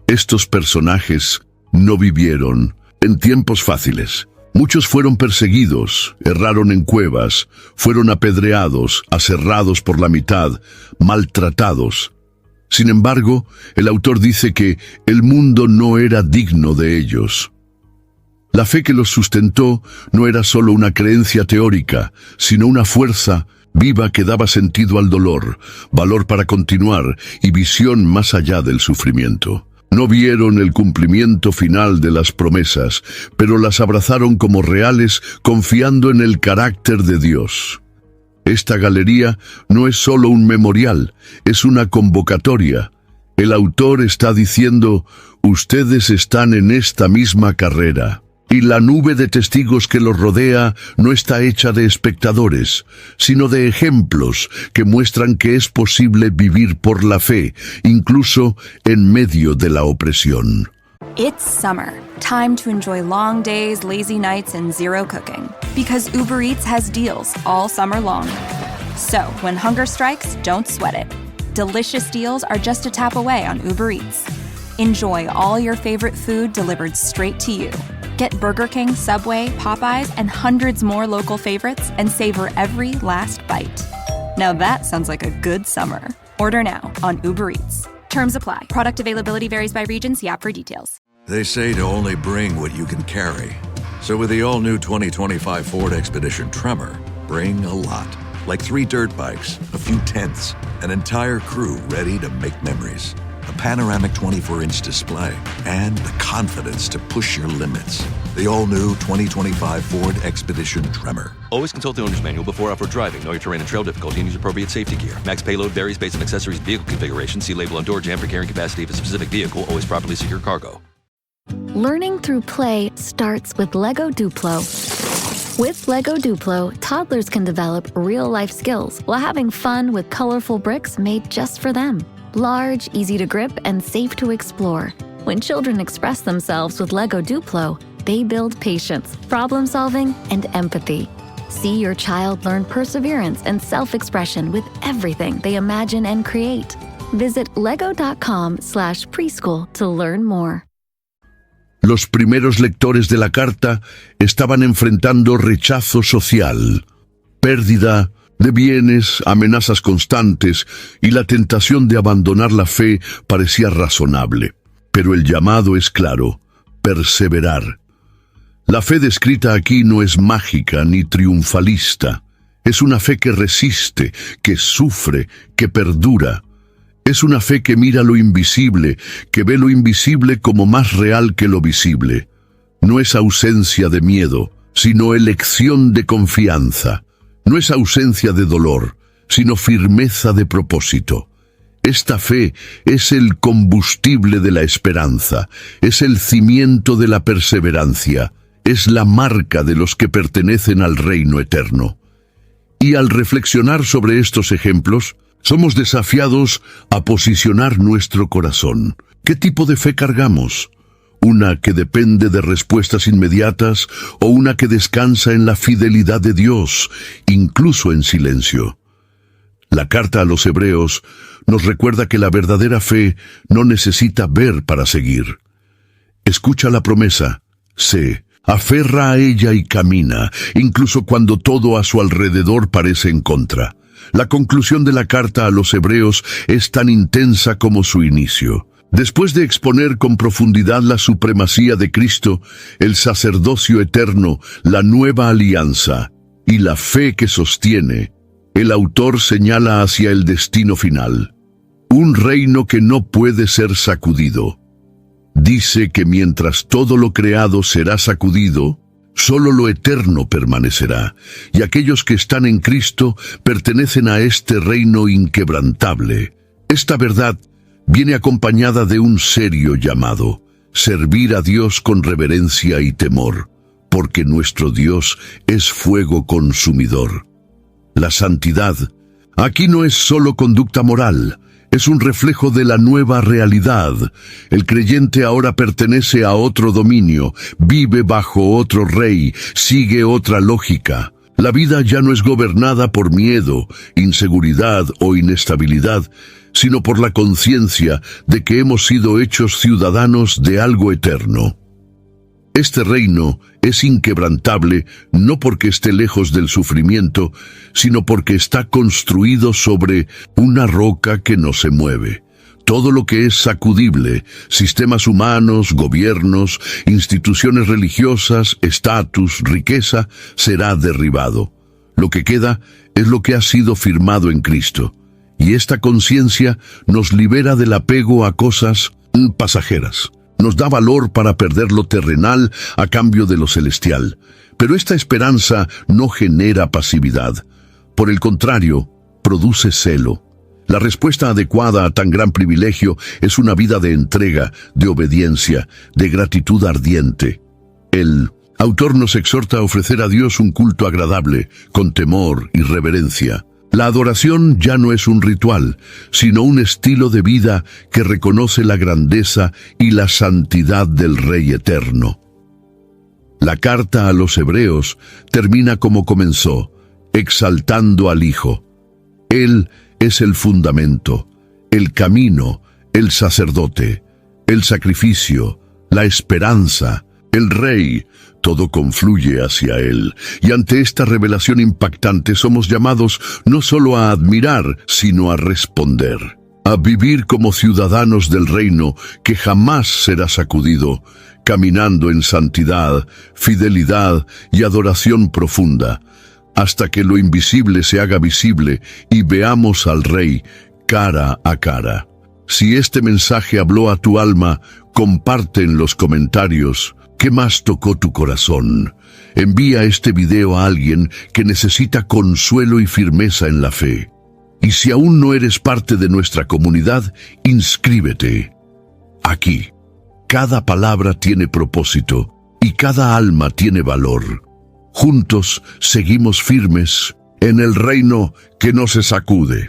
Estos personajes no vivieron en tiempos fáciles. Muchos fueron perseguidos, erraron en cuevas, fueron apedreados, aserrados por la mitad, maltratados. Sin embargo, el autor dice que el mundo no era digno de ellos. La fe que los sustentó no era solo una creencia teórica, sino una fuerza viva que daba sentido al dolor, valor para continuar y visión más allá del sufrimiento. No vieron el cumplimiento final de las promesas, pero las abrazaron como reales, confiando en el carácter de Dios. Esta galería no es solo un memorial, es una convocatoria. El autor está diciendo, ustedes están en esta misma carrera. Y la nube de testigos que los rodea no está hecha de espectadores, sino de ejemplos que muestran que es posible vivir por la fe, incluso en medio de la opresión. It's summer. Time to enjoy long days, lazy nights, and zero cooking. Because Uber Eats has deals all summer long. So, when hunger strikes, don't sweat it. Delicious deals are just a tap away on Uber Eats. Enjoy all your favorite food delivered straight to you. Get Burger King, Subway, Popeyes, and hundreds more local favorites and savor every last bite. Now that sounds like a good summer. Order now on Uber Eats. Terms apply. Product availability varies by region. See app for details. They say to only bring what you can carry. So with the all-new 2025 Ford Expedition Tremor, bring a lot. Like 3 dirt bikes, a few tents, an entire crew ready to make memories. A panoramic 24-inch display, and the confidence to push your limits. The all-new 2025 Ford Expedition Tremor. Always consult the owner's manual before off-road driving. Know your terrain and trail difficulty and use appropriate safety gear. Max payload varies based on accessories and vehicle configuration. See label on door jamb for carrying capacity of a specific vehicle. Always properly secure cargo. Learning through play starts with Lego Duplo. With Lego Duplo, toddlers can develop real-life skills while having fun with colorful bricks made just for them. Large, easy to grip, and safe to explore. When children express themselves with Lego Duplo, they build patience, problem-solving, and empathy. See your child learn perseverance and self-expression with everything they imagine and create. Visit lego.com/preschool to learn more. Los primeros lectores de la carta estaban enfrentando rechazo social, pérdida de bienes, amenazas constantes y la tentación de abandonar la fe parecía razonable. Pero el llamado es claro: perseverar. La fe descrita aquí no es mágica ni triunfalista. Es una fe que resiste, que sufre, que perdura. Es una fe que mira lo invisible, que ve lo invisible como más real que lo visible. No es ausencia de miedo, sino elección de confianza. No es ausencia de dolor, sino firmeza de propósito. Esta fe es el combustible de la esperanza, es el cimiento de la perseverancia, es la marca de los que pertenecen al reino eterno. Y al reflexionar sobre estos ejemplos, somos desafiados a posicionar nuestro corazón. ¿Qué tipo de fe cargamos? ¿Una que depende de respuestas inmediatas o una que descansa en la fidelidad de Dios, incluso en silencio? La carta a los Hebreos nos recuerda que la verdadera fe no necesita ver para seguir. Escucha la promesa, sé, aferra a ella y camina, incluso cuando todo a su alrededor parece en contra. La conclusión de la carta a los Hebreos es tan intensa como su inicio. Después de exponer con profundidad la supremacía de Cristo, el sacerdocio eterno, la nueva alianza y la fe que sostiene, el autor señala hacia el destino final. Un reino que no puede ser sacudido. Dice que mientras todo lo creado será sacudido, solo lo eterno permanecerá, y aquellos que están en Cristo pertenecen a este reino inquebrantable. Esta verdad viene acompañada de un serio llamado: servir a Dios con reverencia y temor, porque nuestro Dios es fuego consumidor. La santidad aquí no es solo conducta moral, es un reflejo de la nueva realidad. El creyente ahora pertenece a otro dominio, vive bajo otro rey, sigue otra lógica. La vida ya no es gobernada por miedo, inseguridad o inestabilidad, sino por la conciencia de que hemos sido hechos ciudadanos de algo eterno. Este reino es inquebrantable no porque esté lejos del sufrimiento, sino porque está construido sobre una roca que no se mueve. Todo lo que es sacudible, sistemas humanos, gobiernos, instituciones religiosas, estatus, riqueza, será derribado. Lo que queda es lo que ha sido firmado en Cristo. Y esta conciencia nos libera del apego a cosas pasajeras. Nos da valor para perder lo terrenal a cambio de lo celestial. Pero esta esperanza no genera pasividad. Por el contrario, produce celo. La respuesta adecuada a tan gran privilegio es una vida de entrega, de obediencia, de gratitud ardiente. El autor nos exhorta a ofrecer a Dios un culto agradable, con temor y reverencia. La adoración ya no es un ritual, sino un estilo de vida que reconoce la grandeza y la santidad del Rey Eterno. La carta a los Hebreos termina como comenzó, exaltando al Hijo. Él es el fundamento, el camino, el sacerdote, el sacrificio, la esperanza, el Rey. Todo confluye hacia Él. Y ante esta revelación impactante somos llamados no solo a admirar, sino a responder, a vivir como ciudadanos del reino que jamás será sacudido, caminando en santidad, fidelidad y adoración profunda, hasta que lo invisible se haga visible y veamos al Rey cara a cara. Si este mensaje habló a tu alma, comparte en los comentarios qué más tocó tu corazón. Envía este video a alguien que necesita consuelo y firmeza en la fe. Y si aún no eres parte de nuestra comunidad, inscríbete. Aquí, cada palabra tiene propósito y cada alma tiene valor. Juntos seguimos firmes en el reino que no se sacude.